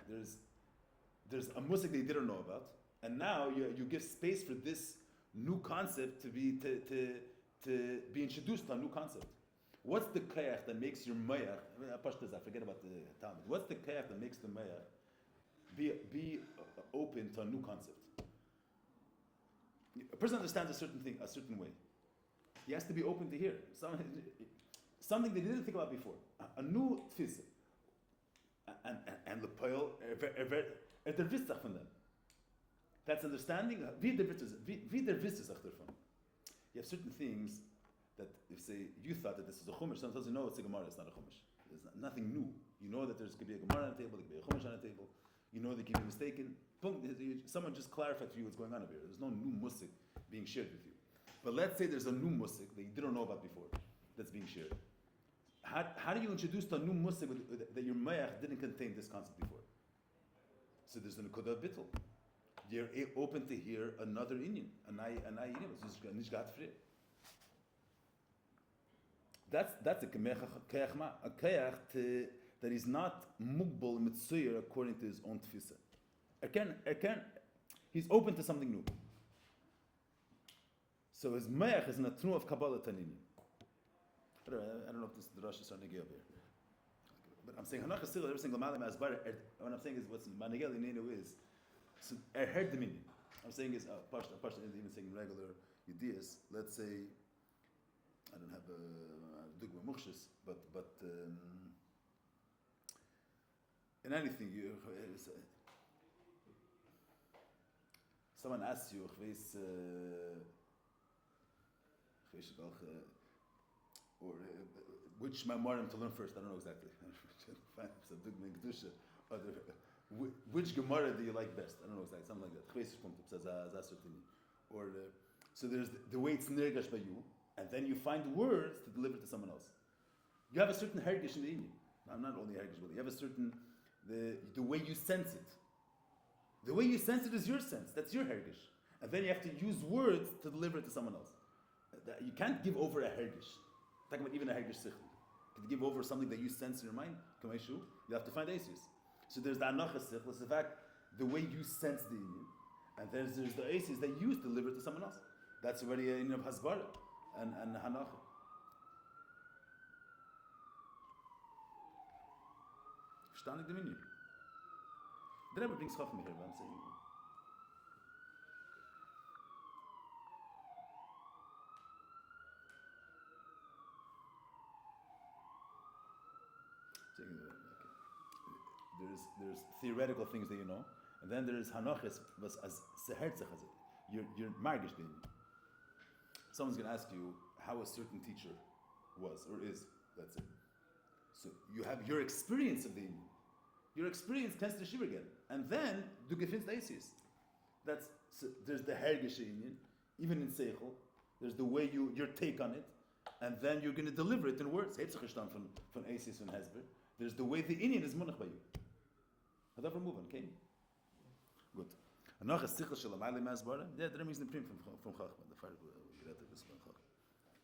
There's a musik they didn't know about, and now you give space for this new concept to be introduced to a new concept. What's the kayach that makes your mayach? I forget about the Talmud. What's the kayach that makes the mayach be open to a new concept? A person understands a certain thing a certain way. He has to be open to hear something they didn't think about before. A new tfisa. And the poil der Wissach von them. That's understanding. Wie der Wissach davon. You have certain things that if you thought that this is a chumash, someone tells you no, it's a gemara. It's not a chumash. There's nothing new. You know that there could be a gemara on the table, there could be a chumash on the table. You know they could be mistaken. Someone just clarified for you what's going on over here. There's no new musik being shared with you. But let's say there's a new musik that you didn't know about before that's being shared. How do you introduce to a new musik that your mayach didn't contain this concept before? So there's an nekuda bittul. You're open to hear another inyan, anay inyan. It's nicht gat frei. That's a keach that is not mugbal mitzuyah according to his own tfisa. He's open to something new. So his me'ach is in a true of Kabbalah Tanini. I don't know if this is the Rosh Hashanah Negel here. But I'm saying Hanach Sichel, every single Malam Asbar, what I'm saying is what's Manegel Inenu is, so heard the meaning. I'm saying is, Pashta isn't even saying regular ideas. Let's say, I don't have a Dugma Mukhshis, but in anything, someone asks you, or which memorim to learn first, I don't know exactly. Which Gemara do you like best? I don't know exactly, something like that. Or so there's the way it's nirgash by you, and then you find words to deliver to someone else. You have a certain hergish in the Indian. I'm not only hergish, but you have a certain the way you sense it. The way you sense it is your sense. That's your hergish, and then you have to use words to deliver it to someone else. You can't give over a hergish. Talking about even a hergish sichli. To give over something that you sense in your mind, you have to find asis. So there's the anachas sichlis, the fact, the way you sense the Indian, and there's the asis that you deliver to someone else. That's already a Indian of hasbara and hanacha. Verstanden the Indian. The Rebbe brings chachma here, but I'm saying. There's theoretical things that you know, and then there's hanachis was as sehertzach as it. You're margish din. Someone's going to ask you how a certain teacher was or is. That's it. So you have your experience of the Indian. Your experience tends to shiur again, and then du gefinst asis. There's the hergish Indian, even in seichel. There's the way your take on it, and then you're going to deliver it in words. Hebtzach ishtam from asis and hesber. There's the way the Indian is munach by you. Hadar move on, okay? Good. Anach a sichel shel amalei masbara. Yeah, the is the prim from Chachma. The fire we read this from Chachma.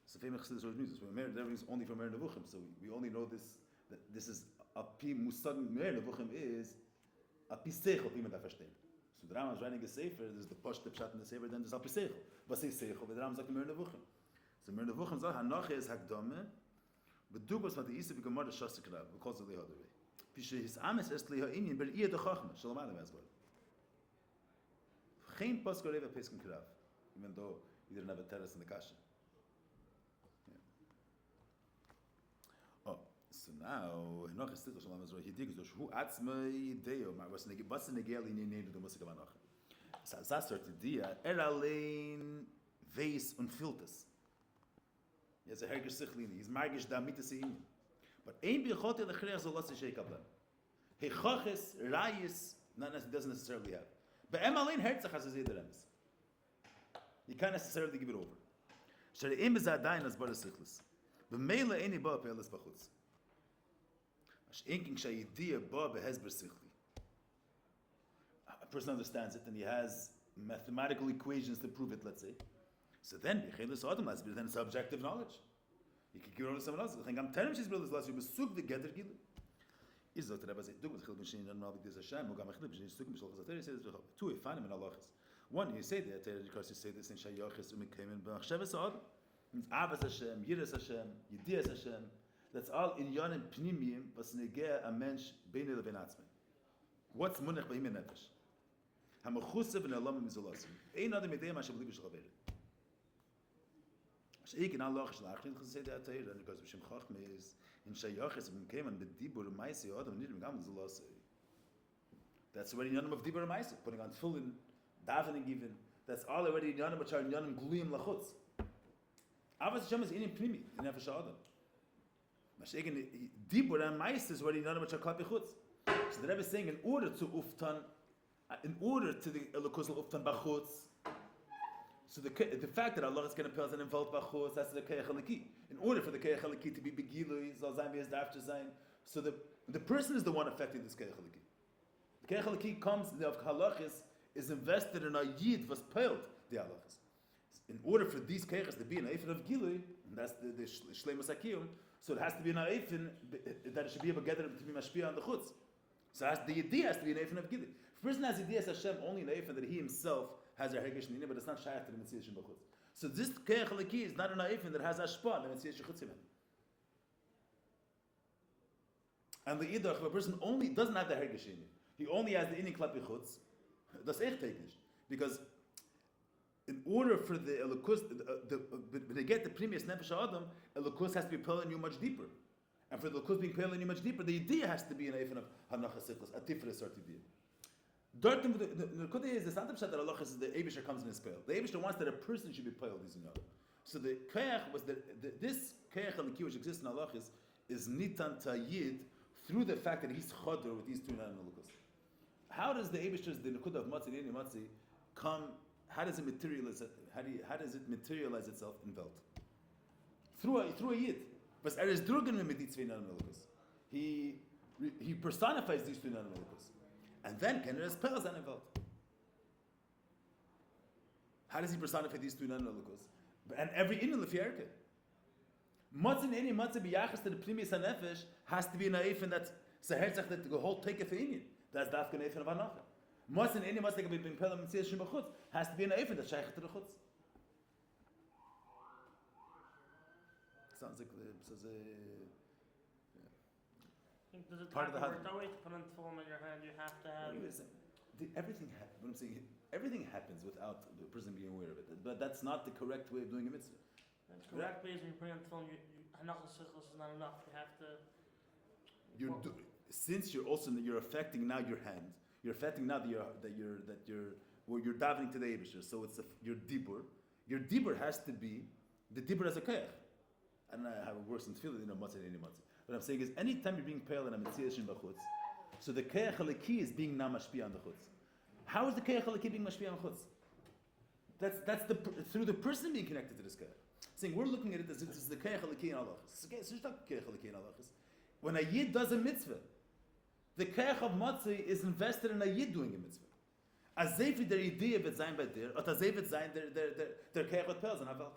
So famous chassidus or music. The is only from Meir Nevuchim, so we only know this. That this is a pi musag Meir Nevuchim is a pi seichel pi da verstehen. So the Rambam is writing a sefer. There's the posh the pshat in the sefer. Then there's a pi seichel. Was is seichel? The Rambam sagt Meir Nevuchim. So Meir Nevuchim sagt Hanach is hakdame. But do was what the Isa become more the Shastikra because of the other way. His ames est li ha'inyin ber ihr de chachma shalom alem as well. Geen paskoreva peskin krav, even though you didn't have a terrace in the kasha. Oh, so now noch ist das shalom as well. He digs durch who atzma ideo, maar was negel in nene du musst gewan noch. Das sort idea allein weiß und filters. Yes, a hergish sichlini. He's margish da mit the but ein bichot el khrech so las shei Kaplan. He chaches rayis doesn't necessarily have. But emalin hertzach has a zederems. You can't necessarily give it over. Shari im bez adain as bar sichlis. Be mele any ba peles bachutz. As inking shay idea ba behesber sichli. A person understands it and he has mathematical equations to prove it, let's say. So then, then it's objective knowledge. You can give it to someone else. I think I'm telling she's brothers last year, but suk the gather gilu. Is that Rabbi said, "Do with chilbin shein and malvik des Hashem, ugam chilbin shein suk mishloch zater." He says, "Two ifanim in halachas. One, you say that because you say this in shayachis umikemen b'achshavas ad. Means avas Hashem, yiras Hashem, yidias Hashem. That's all in yonim pnimiyim was negeh a mensch beinei leben atzmei. What's munach b'him nefesh? Hamachusev and alam mizolasim. Ein adam yedei ma shabli b'shchaver. Ik in Allah geschlagen gezet dat hij dan because we chachme is in shayach is when came and the dibur meise adam nit gam zolas. That's already none of dibur meise putting on full in davening given. That's all already none of char none gluyim lachutz. Avas Hashem is in primi in nefesh adam. Mashegen dibur and meise is already none of char klapi chutz. So the Rebbe is saying in order to the elokusal uftan bachutz. So the fact that Allah is going to put us involved bachos, that's the keich halaki. In order for the keich halaki to be begilui, zal zayin v'yaz dafter zayin. So the person is the one affecting this keich halaki. The keich halaki comes, the of halachis is invested in a yid was peiled the halachis. In order for these keiches to be an eifin of gilui, and that's the Shloime sakiyum, so it has to be an eifin that it should be able to get it to be mashpia on the chutz. So the idea has to be an eifin of gilui. a person has ideas Hashem only in Eifen that he himself has a Hergish Nina, but it's not Shayach to the Metzias Shebachutz. So this Keach Halaki is not an Eifen that has Ashpa in the Metzias Shechutz. And the Idach, if a person only doesn't have the Hergish Nina, he only has the Inni Klapi Chutz, that's echt technisch. Because in order for the Elokus, to get the previous Nefesh Adam, Elokus has to be pale you much deeper. And for the Elokus being pale you much deeper, the idea has to be an Eifen of Hanacha Sichos, a Tifres Artibiyah. Dort, the Kudah is the Santam Shat Allah is the Abisha comes in his pale. The Abisha wants that a person should be pale, these and so the Kayach was this Kayach Aliki which exists in Allah is Nitan Tayyid through the fact that he's Chodr with these two non-Elokus. How does the Abish's the Nekudah of Matzi and Matzi come? How does it materialize? How does it materialize itself in Welt? Through a Yid. But er is Durgan mit die zwei non-Elokus. He personifies these two non-Elokus. And then can it spells on Welt. How does he personify these two non-Elokus? And every inyan lefierke. Matzi and any Matzi biyachas to the primis hanefesh has to be an Eifen that's saherzach that the whole take of the inyan. That's the Afghan Eifen of Hanacha. Matzi and any Matzi that can be Pelam and Tziyah Shim has to be an Eifen that's shaykh to the Chutz. Sounds like Does it part of the work Hadran. that way? To put on tefillin in your hand, you have to have. What I'm saying, everything happens without the person being aware of it. But that's not the correct way of doing a mitzvah. The correct way is when you put on tefillin, Hanacha Sichos is not enough. You have to. Since you're affecting now your hand. You're affecting now that you're davening to the Eibusher. So it's your dibur. Your dibur has to be the dibur as a keich. I don't know how it works in tefillah, matzah and any matzah. What I'm saying is, anytime you're being pale in a mitzvah shin b'chutz, so the keich halaki is being na mashpi on the chutz. How is the keich halaki being mashpi on the chutz? That's through the person being connected to this keich. Saying we're looking at it as this is the keich halaki in Allah. It's not keich halaki in Allah. When a yid does a mitzvah, the keich of matzah is invested in a yid doing a mitzvah. As if der idea wird sein bei dir, or as if wird sein der keich with pels and aval.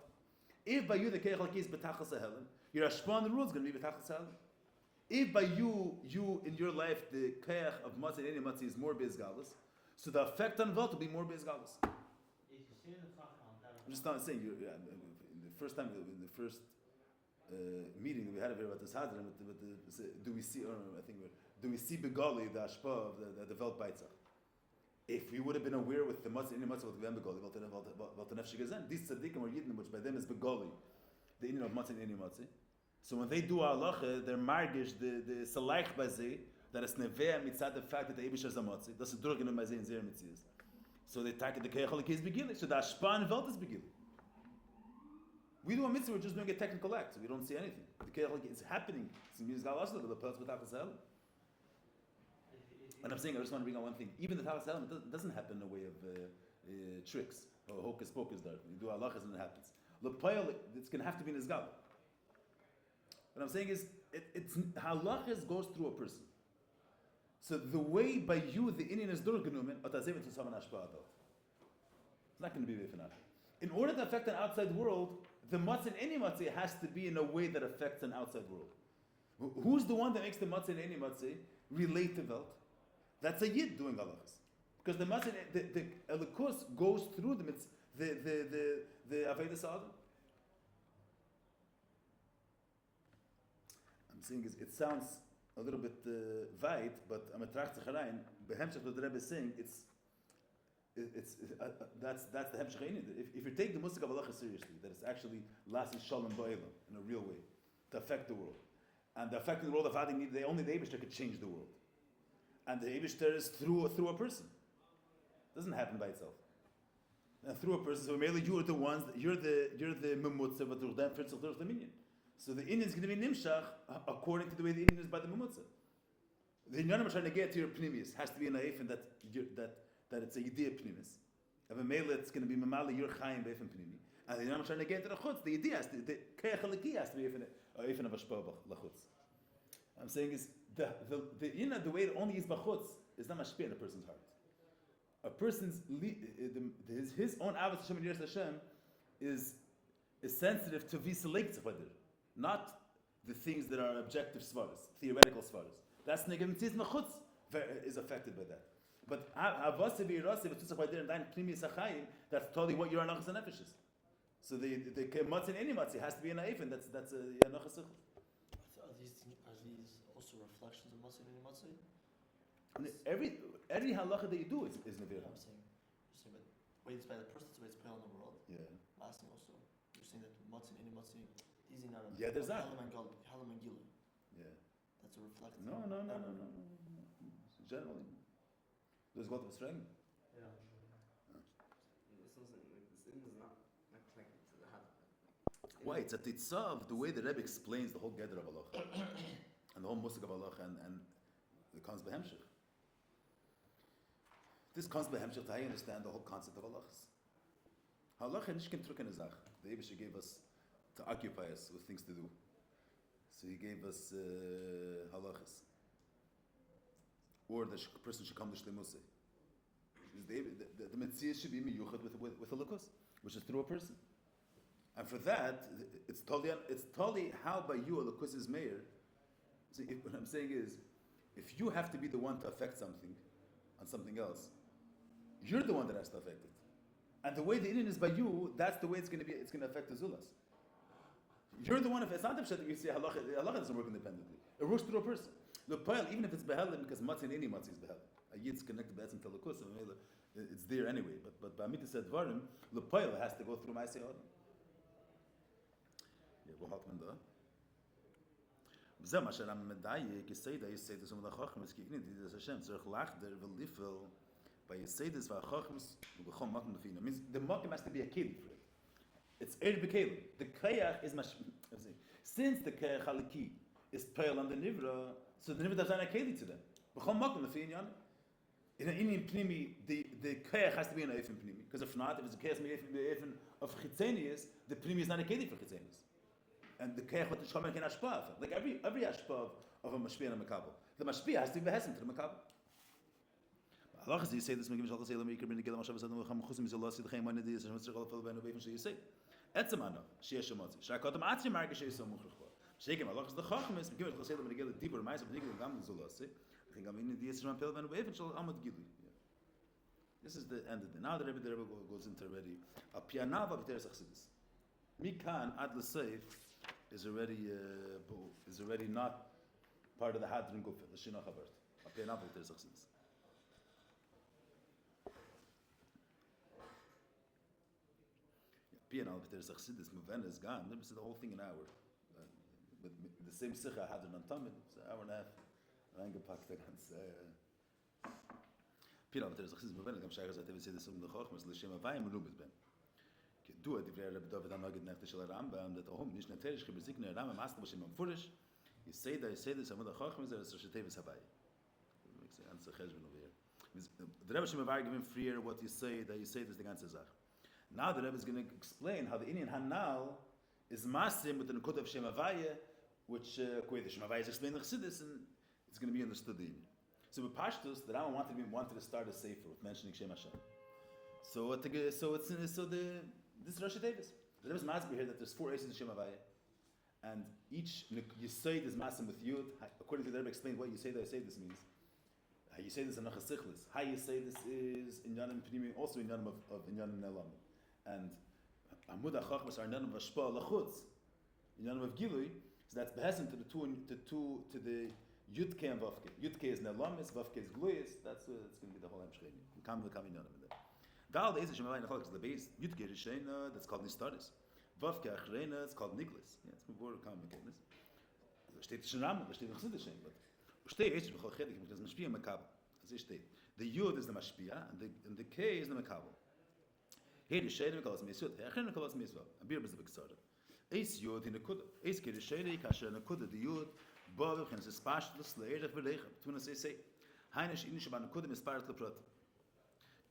If by you the keich halaki is betachas helen, your ashpan the rule is going to be betachas helen. If by you in your life the keich of matzah and any matzah is more bezgalus, so the effect on Welt will be more bezgalus. I'm just not saying in the first meeting that we had about this Hadran, do we see begali the ashpa of the Welt beitzach? If we would have been aware with the matzah, any matzah with the begali, Welt the nefesh gezen, these tzaddikim or yidden, which by them is begali, the inyan of matzah and any matzah. So when they do halacha, they're margish the salaych bazeh that is neveh mitzad the fact that the Eibush is a matzah. That's the durgan of mazeh in zer mitzias. So they take the keich halaki is begili. So the ashpa and Welt is begili. We do a mitzvah, we're just doing a technical act, so we don't see anything. The keich halaki is happening. It's in music al-asla, the pelts with tachas helen. And I'm saying, I just want to bring out one thing. Even the tachas helen, it doesn't happen in a way of tricks or hocus pocus. You do halachas and it happens. It's going to have to be in Izgal. What I'm saying is, it's halachas goes through a person. So the way by you the Indian is durgenumen, otazevin to someone ashpa adult. It's not going to be vefanach. In order to affect an outside world, the matzah in any matzah has to be in a way that affects an outside world. Who's the one that makes the matzah in any matzah relate to Welt? That's a yid doing halachas. Because the matzah, the elikus goes through the Avedas Adam. I'm saying it sounds a little bit wide, but I'm a tracht rein. Behemshach what the Rebbe is saying, that's the hemshach in it. If you take the musik of halacha seriously, that it's actually lasting shalom ba'elam in a real way to affect the world, and the affecting the world of Adar, only the Eibishter could change the world, and the Eibishter is through a person. It doesn't happen by itself. And through a person, so mainly you're the ones. You're the memutza, but then first the minion. So the Indian is going to be nimshach according to the way the Indian is by the memutza. The Inyanim are trying to get to your pnimius has to be an aif that it's a yidiyah pnimis. Of a male, it's going to be mamali your chayim beifim pnimi. And the Inyanim are trying to get to the chutz. The yidiyah has to, the keich halaki has to be eifin of ashpa lachutz. I'm saying is the way it only is bachutz is not mashpia in a person's heart. A person's his own avos Hashem and Yiras Hashem is sensitive to viselek tzvadir, not the things that are objective svaras, theoretical svaras. That's negative mitzvahs mechutz is affected by that. But Havasa V'Yirasa V'Tutzach V'Adir and Dain Pnimi Yisachayim, that's totally what your Anachas and Nefesh is. So the Matzah in any Matzah has to be an Eifin, that's a Anachas Sichel. Are these also reflections of Matzah and Matzah? Every halacha that you do is Nevir. I'm saying, but way it's by the person, it's the way it's put on the world. Yeah. Last thing also, you're saying that Matzah and Matzah, easy not a. Yeah, there's that. Halam and Gilu. Yeah. That's a reflection. No. Generally. There's got to be strength. Yeah. This is not connected to the Hadran. Why? It's a titzav, the way the Rebbe explains the whole gather of Allah and the whole musik of Allah and it comes by Hemshech. This comes by Hemshech to how you understand the whole concept of halachas. Halacha is not truk in a zach. The Eibusher gave us to occupy us with things to do. So he gave us halachas. Or the person should come to Shleimusei. The Metziah should be miyuchad with a lukus, which is through a person. And for that, it's totally how by you a lukus is Meir. So what I'm saying is, if you have to be the one to affect something on something else, you're the one that has to affect it. And the way the Indian is by you, that's the way it's going to be. It's going to affect the Zulas. You're the one. If it's not that you say halacha doesn't work independently. It works through a person. The poil, even if it's behelim, because matzah in any matzah is behelim. A yid's connected to to lakus, it's there anyway. But by me to say dvarim, the poil has to go through my say adam. Yeah, we'll help him there. B'zeh ma she'ram medayik yisayda yisayda some of the chachmas kiknit yidus Hashem tzarich lachder v'lifel by yisaydas v'achachmas v'chom makim lefina. Means the makim has to be a keli for it. It's b'kelim. The kayach is since the kayach haliki is poil on the nivra, so the nivra doesn't have a keli to them. V'chom makim lefina. In an Indian pnimi, the kayach has to be an eifin pnimi, because if not, if it's a kayach eifin of chitzenius, the pnimi is not a keli for chitzenius. And the kayach what the shloime can ashpa, like every ashpa of a mashpia and a makabel. The mashpia has to be behesem to the makabel. Allah says, you say this, Megim Shalcha Seila Meikar Ben Negela Mashav Sadam Cham Chusim Zolasi the Chaim One Day Shem Tzrich Al Fel Ben Obeifin She Yisay. Etzamano She Yeshemotzi. Shakotam Atzi Marga She Yisam Muchrichva. Shekim Allah the Chachmes Megim Shalcha Seila Ben Negela Dibur Mais of Negela Gam Zolasi. I think I'm in the Shem Pel Ben Obeifin Shal Amad Gili. This is the end of the. Now the Rebbe goes into already a pianava b'teres achsidus. Mikan ad l'seif is already not part of the Hadran Gufa, the Shina Chavart. A pianava b'teres achsidus. Pianava b'teres achsidus. Muvena is gone. This is the whole thing an hour. But the same sicha Hadran on Tamid. It's an hour and a half. Reingepackt der ganze. Pianava b'teres achsidus. Muvena gam shayach zaytev yitzidus the chochmas l'shem avayim ulubet ben. Du die Frau Rebbe David anagid nach der HaRambam that hom nicht natürlich gebesig ne HaRambam master was im furish you say that some of the chachmas are such a tevis habay makes sense khajben over here the Rebbe Shema var given freer what you say this the ganze Sach now the Rebbe is going to explain how the Indian Hanal is masim with the Nukot of Shema Vaye which Kovetz Shema Vaye is explained in Chassidus and it's going to be understood in so with Pashtus the Rambam wanted to start a sefer with mentioning Shem Hashem this is Rashi Davis. The Rebbe's Masber here that there's 4 aces in Shem Havaya, and each Yisaid is masim with Yud. According to the Rebbe, explained what Yisaid this means. Yisaid is a Nachasichlis. How Yisaid this is in Yanim Pnimi, also in Yanim of Yanim Nelam, and Amud HaChachmas are Yanim Vashpa Lachutz, in Yanim of Gilui. So that's behesem to the Yud Ke and Vav Ke. Yud Ke is Nelamis, Vav Ke is Gluyis. That's going to be the whole Hemshcheni. Kam Yanim in there. Dal the Shema Vaye Nachalak is the base. Yudke Rishena, that's called Nistaris. Vavke Achrena, it's called Niklas. Yeah, it's more common mechanism. Da steht schon Ram, da steht noch Siddish, but steht ist bechol chedik, because Mashpia Makabel. As it steht. The Yud is the Mashpia, and the K is the Makabel. Here is Shena Mekalas Mesud, Achrena Mekalas Mesud. Abir is the Bexara. Eis Yud in the Kuda. Eis Ke Rishena, Kasher in the Kuda, the Yud, Bob, and it's a spashless layer of Velech, between us say, Heinish Inish Ban Kuda, Misparat Leprot.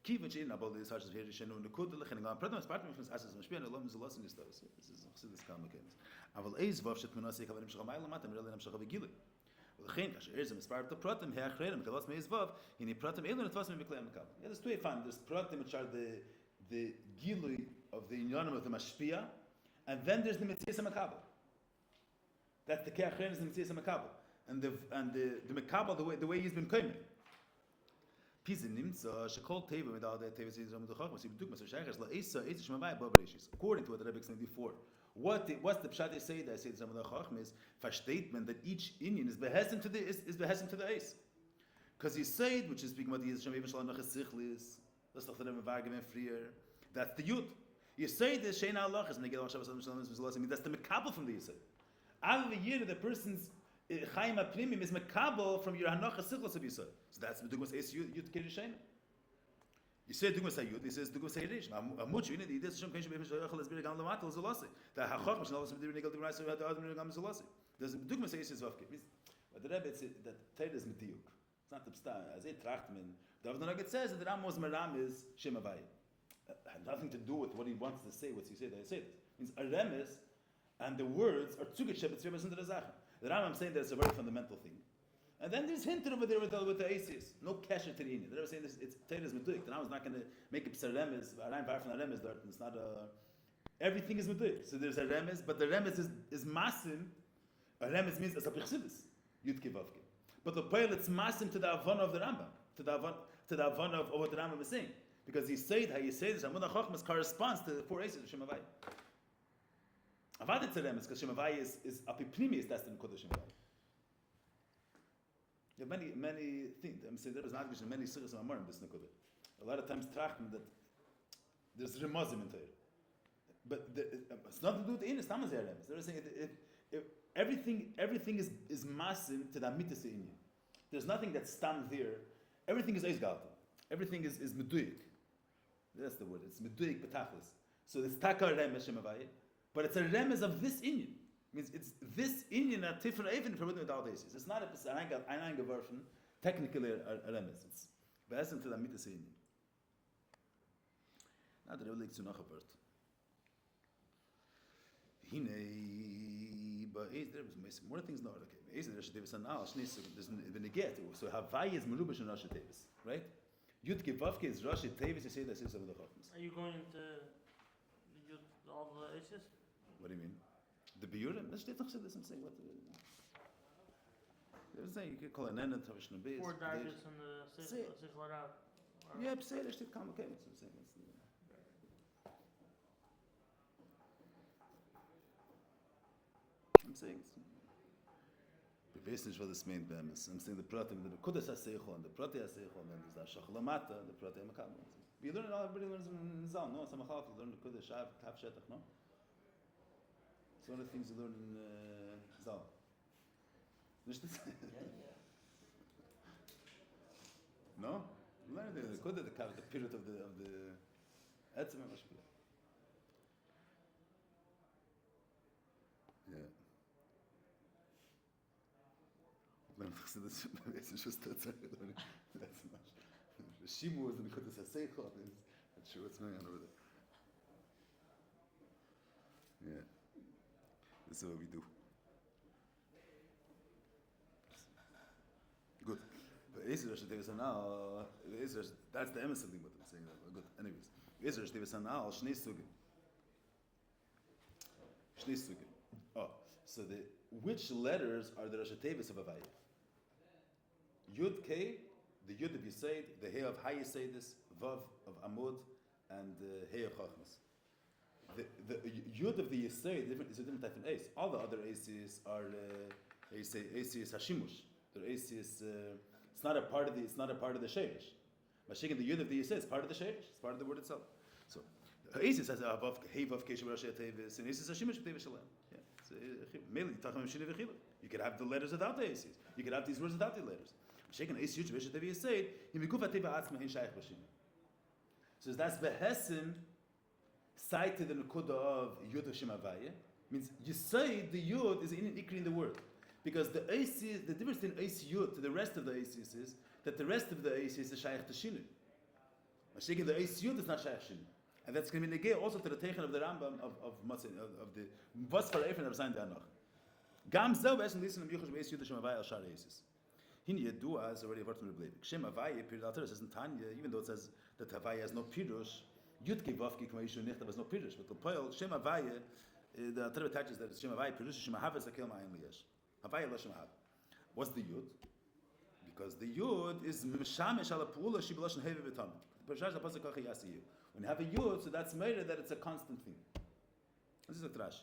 Kiven shein about this such as here shenu nekuda lechen gam pratam spartam fun asas mashpian elam is lost in this this is chassidus kamakens aval eis vav shet menase kavarim shchamayl matam rel nam shchav gilui lechen kash ezem spartam pratam he achrem kalas meis vav hini pratam elon twas me beklem makam yeah there's two fun there's pratam which are the gilui of the inyanim of the mashpia and then there's the mitzvah makabel that's the kachren is the mitzvah makabel and the makabel the way he's been coming Pise nimtza shekol teva mit all that teva says Ramad Chachmas. You do Mr. Shachas la Isa Shmavai Babrishis. According to what the Rebbe explained before, what's the pshat they say that says Ramad Chachmas for statement that each Indian is behesten to the Eis. Because he said, which is speaking about the Yisrael Even Shalom Nachas Sichlis, that's not the Rebbe Vagim and Frier. That's the Yud. You say the Shein Allah is Megillah Shabbos Shalom Shalom. That's the Mekabel from the Yisrael. Out of the year, the person's Chaim Aprimim is Mekabel from your Hanachas Sichlis of Yisrael. So that's the Dugmas Eis Yud Kirish Shein. You say Dugmas Yud, he says Dugmas Hayrish. Amuch, you know, the Yiddish Shem Kenshim Beim Shloime is Birgam Lamatel Zolasi. The Hachach Mishal Osim Dir Negel Divrai So Had Adam Birgam Zolasi. There's Dugmas Eis is Vavke. But the Rebbe said that Torah is Mediyuk. It's not the star. As it Trachtman, the Avnagit says that the Ram was Maram is Shem Avai. Had nothing to do with what he wants to say. What he said, I said it means a remes, and the words are Tzuget Shebet Tzvebes into the Zachen. The Ram I'm saying that it's a very fundamental thing. And then there's hinted over there with the Asis. No kesher to the Indian. The Rebbe saying this, it's Torah is Meduik. The Ram is not going to make it a remes. Aram bar from a remes dort. It's not a. Everything is Meduik. So there's a remes, but the remes is masim. A remes means as a pichsidis. Yud kivavke. But the Poel, it's masim to the Avon of the Rambam, to the Avon of what the Rambam is saying. Because he said, how you say this, Ramad Chachmas corresponds to the four aces of Shemavai. Avad Tzerem is because Shemavai is Apipnimi, that's the Nikodah Shemavai. There are many things. I'm saying there is not many Sikhs and Amar in this Nikodah. A lot of times trachten that there's Remazim in Torah. But it's nothing to do with the Innis, Tamaz Yarem. They're saying everything is masim to the Amitas Inyan. There's nothing that stands there. Everything is Eisgalta. Everything is Meduik. That's the word. It's Meduik Betachlis. So it's Taka Remes Shemavai, but it's a Remes of this Inyan. Means it's this Inyan a Tifra even forbidden without basis. It's not a Einanga version, technically a Remes. It's Be'esim to the Amitas Inyan. Now the Rebbe likes to know about Hine, but there's more things not okay. There's the neget. So Havai is Merubash and Rashi Tevis, right? Yud Kivavke is Rashi Tevis. You say that is of the Chachmas. Are you going to Yud all the Aces? What do you mean? The Biurim? Let's take this and say what. They're saying you could call an Enet Tavish Nabez. 4 darkest and the 6 Larab. Yeah, say there's still come. Okay, I'm saying the basis for this main premise. I'm saying the pratim, the kudas haseichon, the prati haseichon, and there's the shachlamata, the prati makam. We learn it all. Everybody learns in Zal. No, some half learn the kudas shav kaf shetach. No, it's one of the things you learn in Zal. No, learn the kudas, the kaf, the period of the etzem mashpil. Yeah. That's just that's much. The Shimu is in the Kodesh HaSeichel. Not sure what's going on over there. Yeah. This is what we do. Good. But Ezra should take us now. That's the emes thing what I'm saying. Good. Anyways. Ezra should take us now. Shnei Sugin. Oh. So which letters are the Rosh Tevis of Avaya? Yud K, the Yud of Yisaid, the He of Hayisaidis, Vav of Amud, and He of Chachmas. The Yud of the Yisaid is a different type of Ace. All the other Aces are Aces Hashimush. They're Aces. It's not a part of the Sheirish. Mashiach, the Yud of the Yisaid is part of the Sheirish. It's part of the word itself. So Aces has a Vav He Vav Keshav Rosh Tevis, and Aces Hashimush Tevis Shalem. You could have the letters without the Aces. You could have these words without the letters. So that's Behesim side to the Nekuda of Yud Hashem Avaya. Means you say the Yud is in Ikri in the word. Because the Aces, the difference in Ace Yud to the rest of the Aces is that the rest of the Aces is Shaykh to Shinu. The Ace Yud is not Shaykh Shinu. And that's going to be negay also to the Teichen of the Rambam of the Vas for Efen of Zayin De'anoch. Gam Zel Be'esem Listen Am Yuchosh Be'es Yud Hashem Avaya Al Shar Aces. Hin Yedua is already a word from the Rebbe. Shem Avaya, Pirush Al Torah says in Tanya, even though it says that Avaya has no Pirush, Yud Ke Vavki K'ma Yishu Nechta has no Pirush. But the Poel, Shem Avaya, the Torah attaches that Shem Avaya, Pirush Shem Ahava Zakel Ma'ayim Liyesh. Avaya Lo Shem Ahava. What's the Yud? Because the yud is mishamish ala pula she b'lashon heve v'tam. When you have a yud, so that's made that it's a constant thing. This is a trash.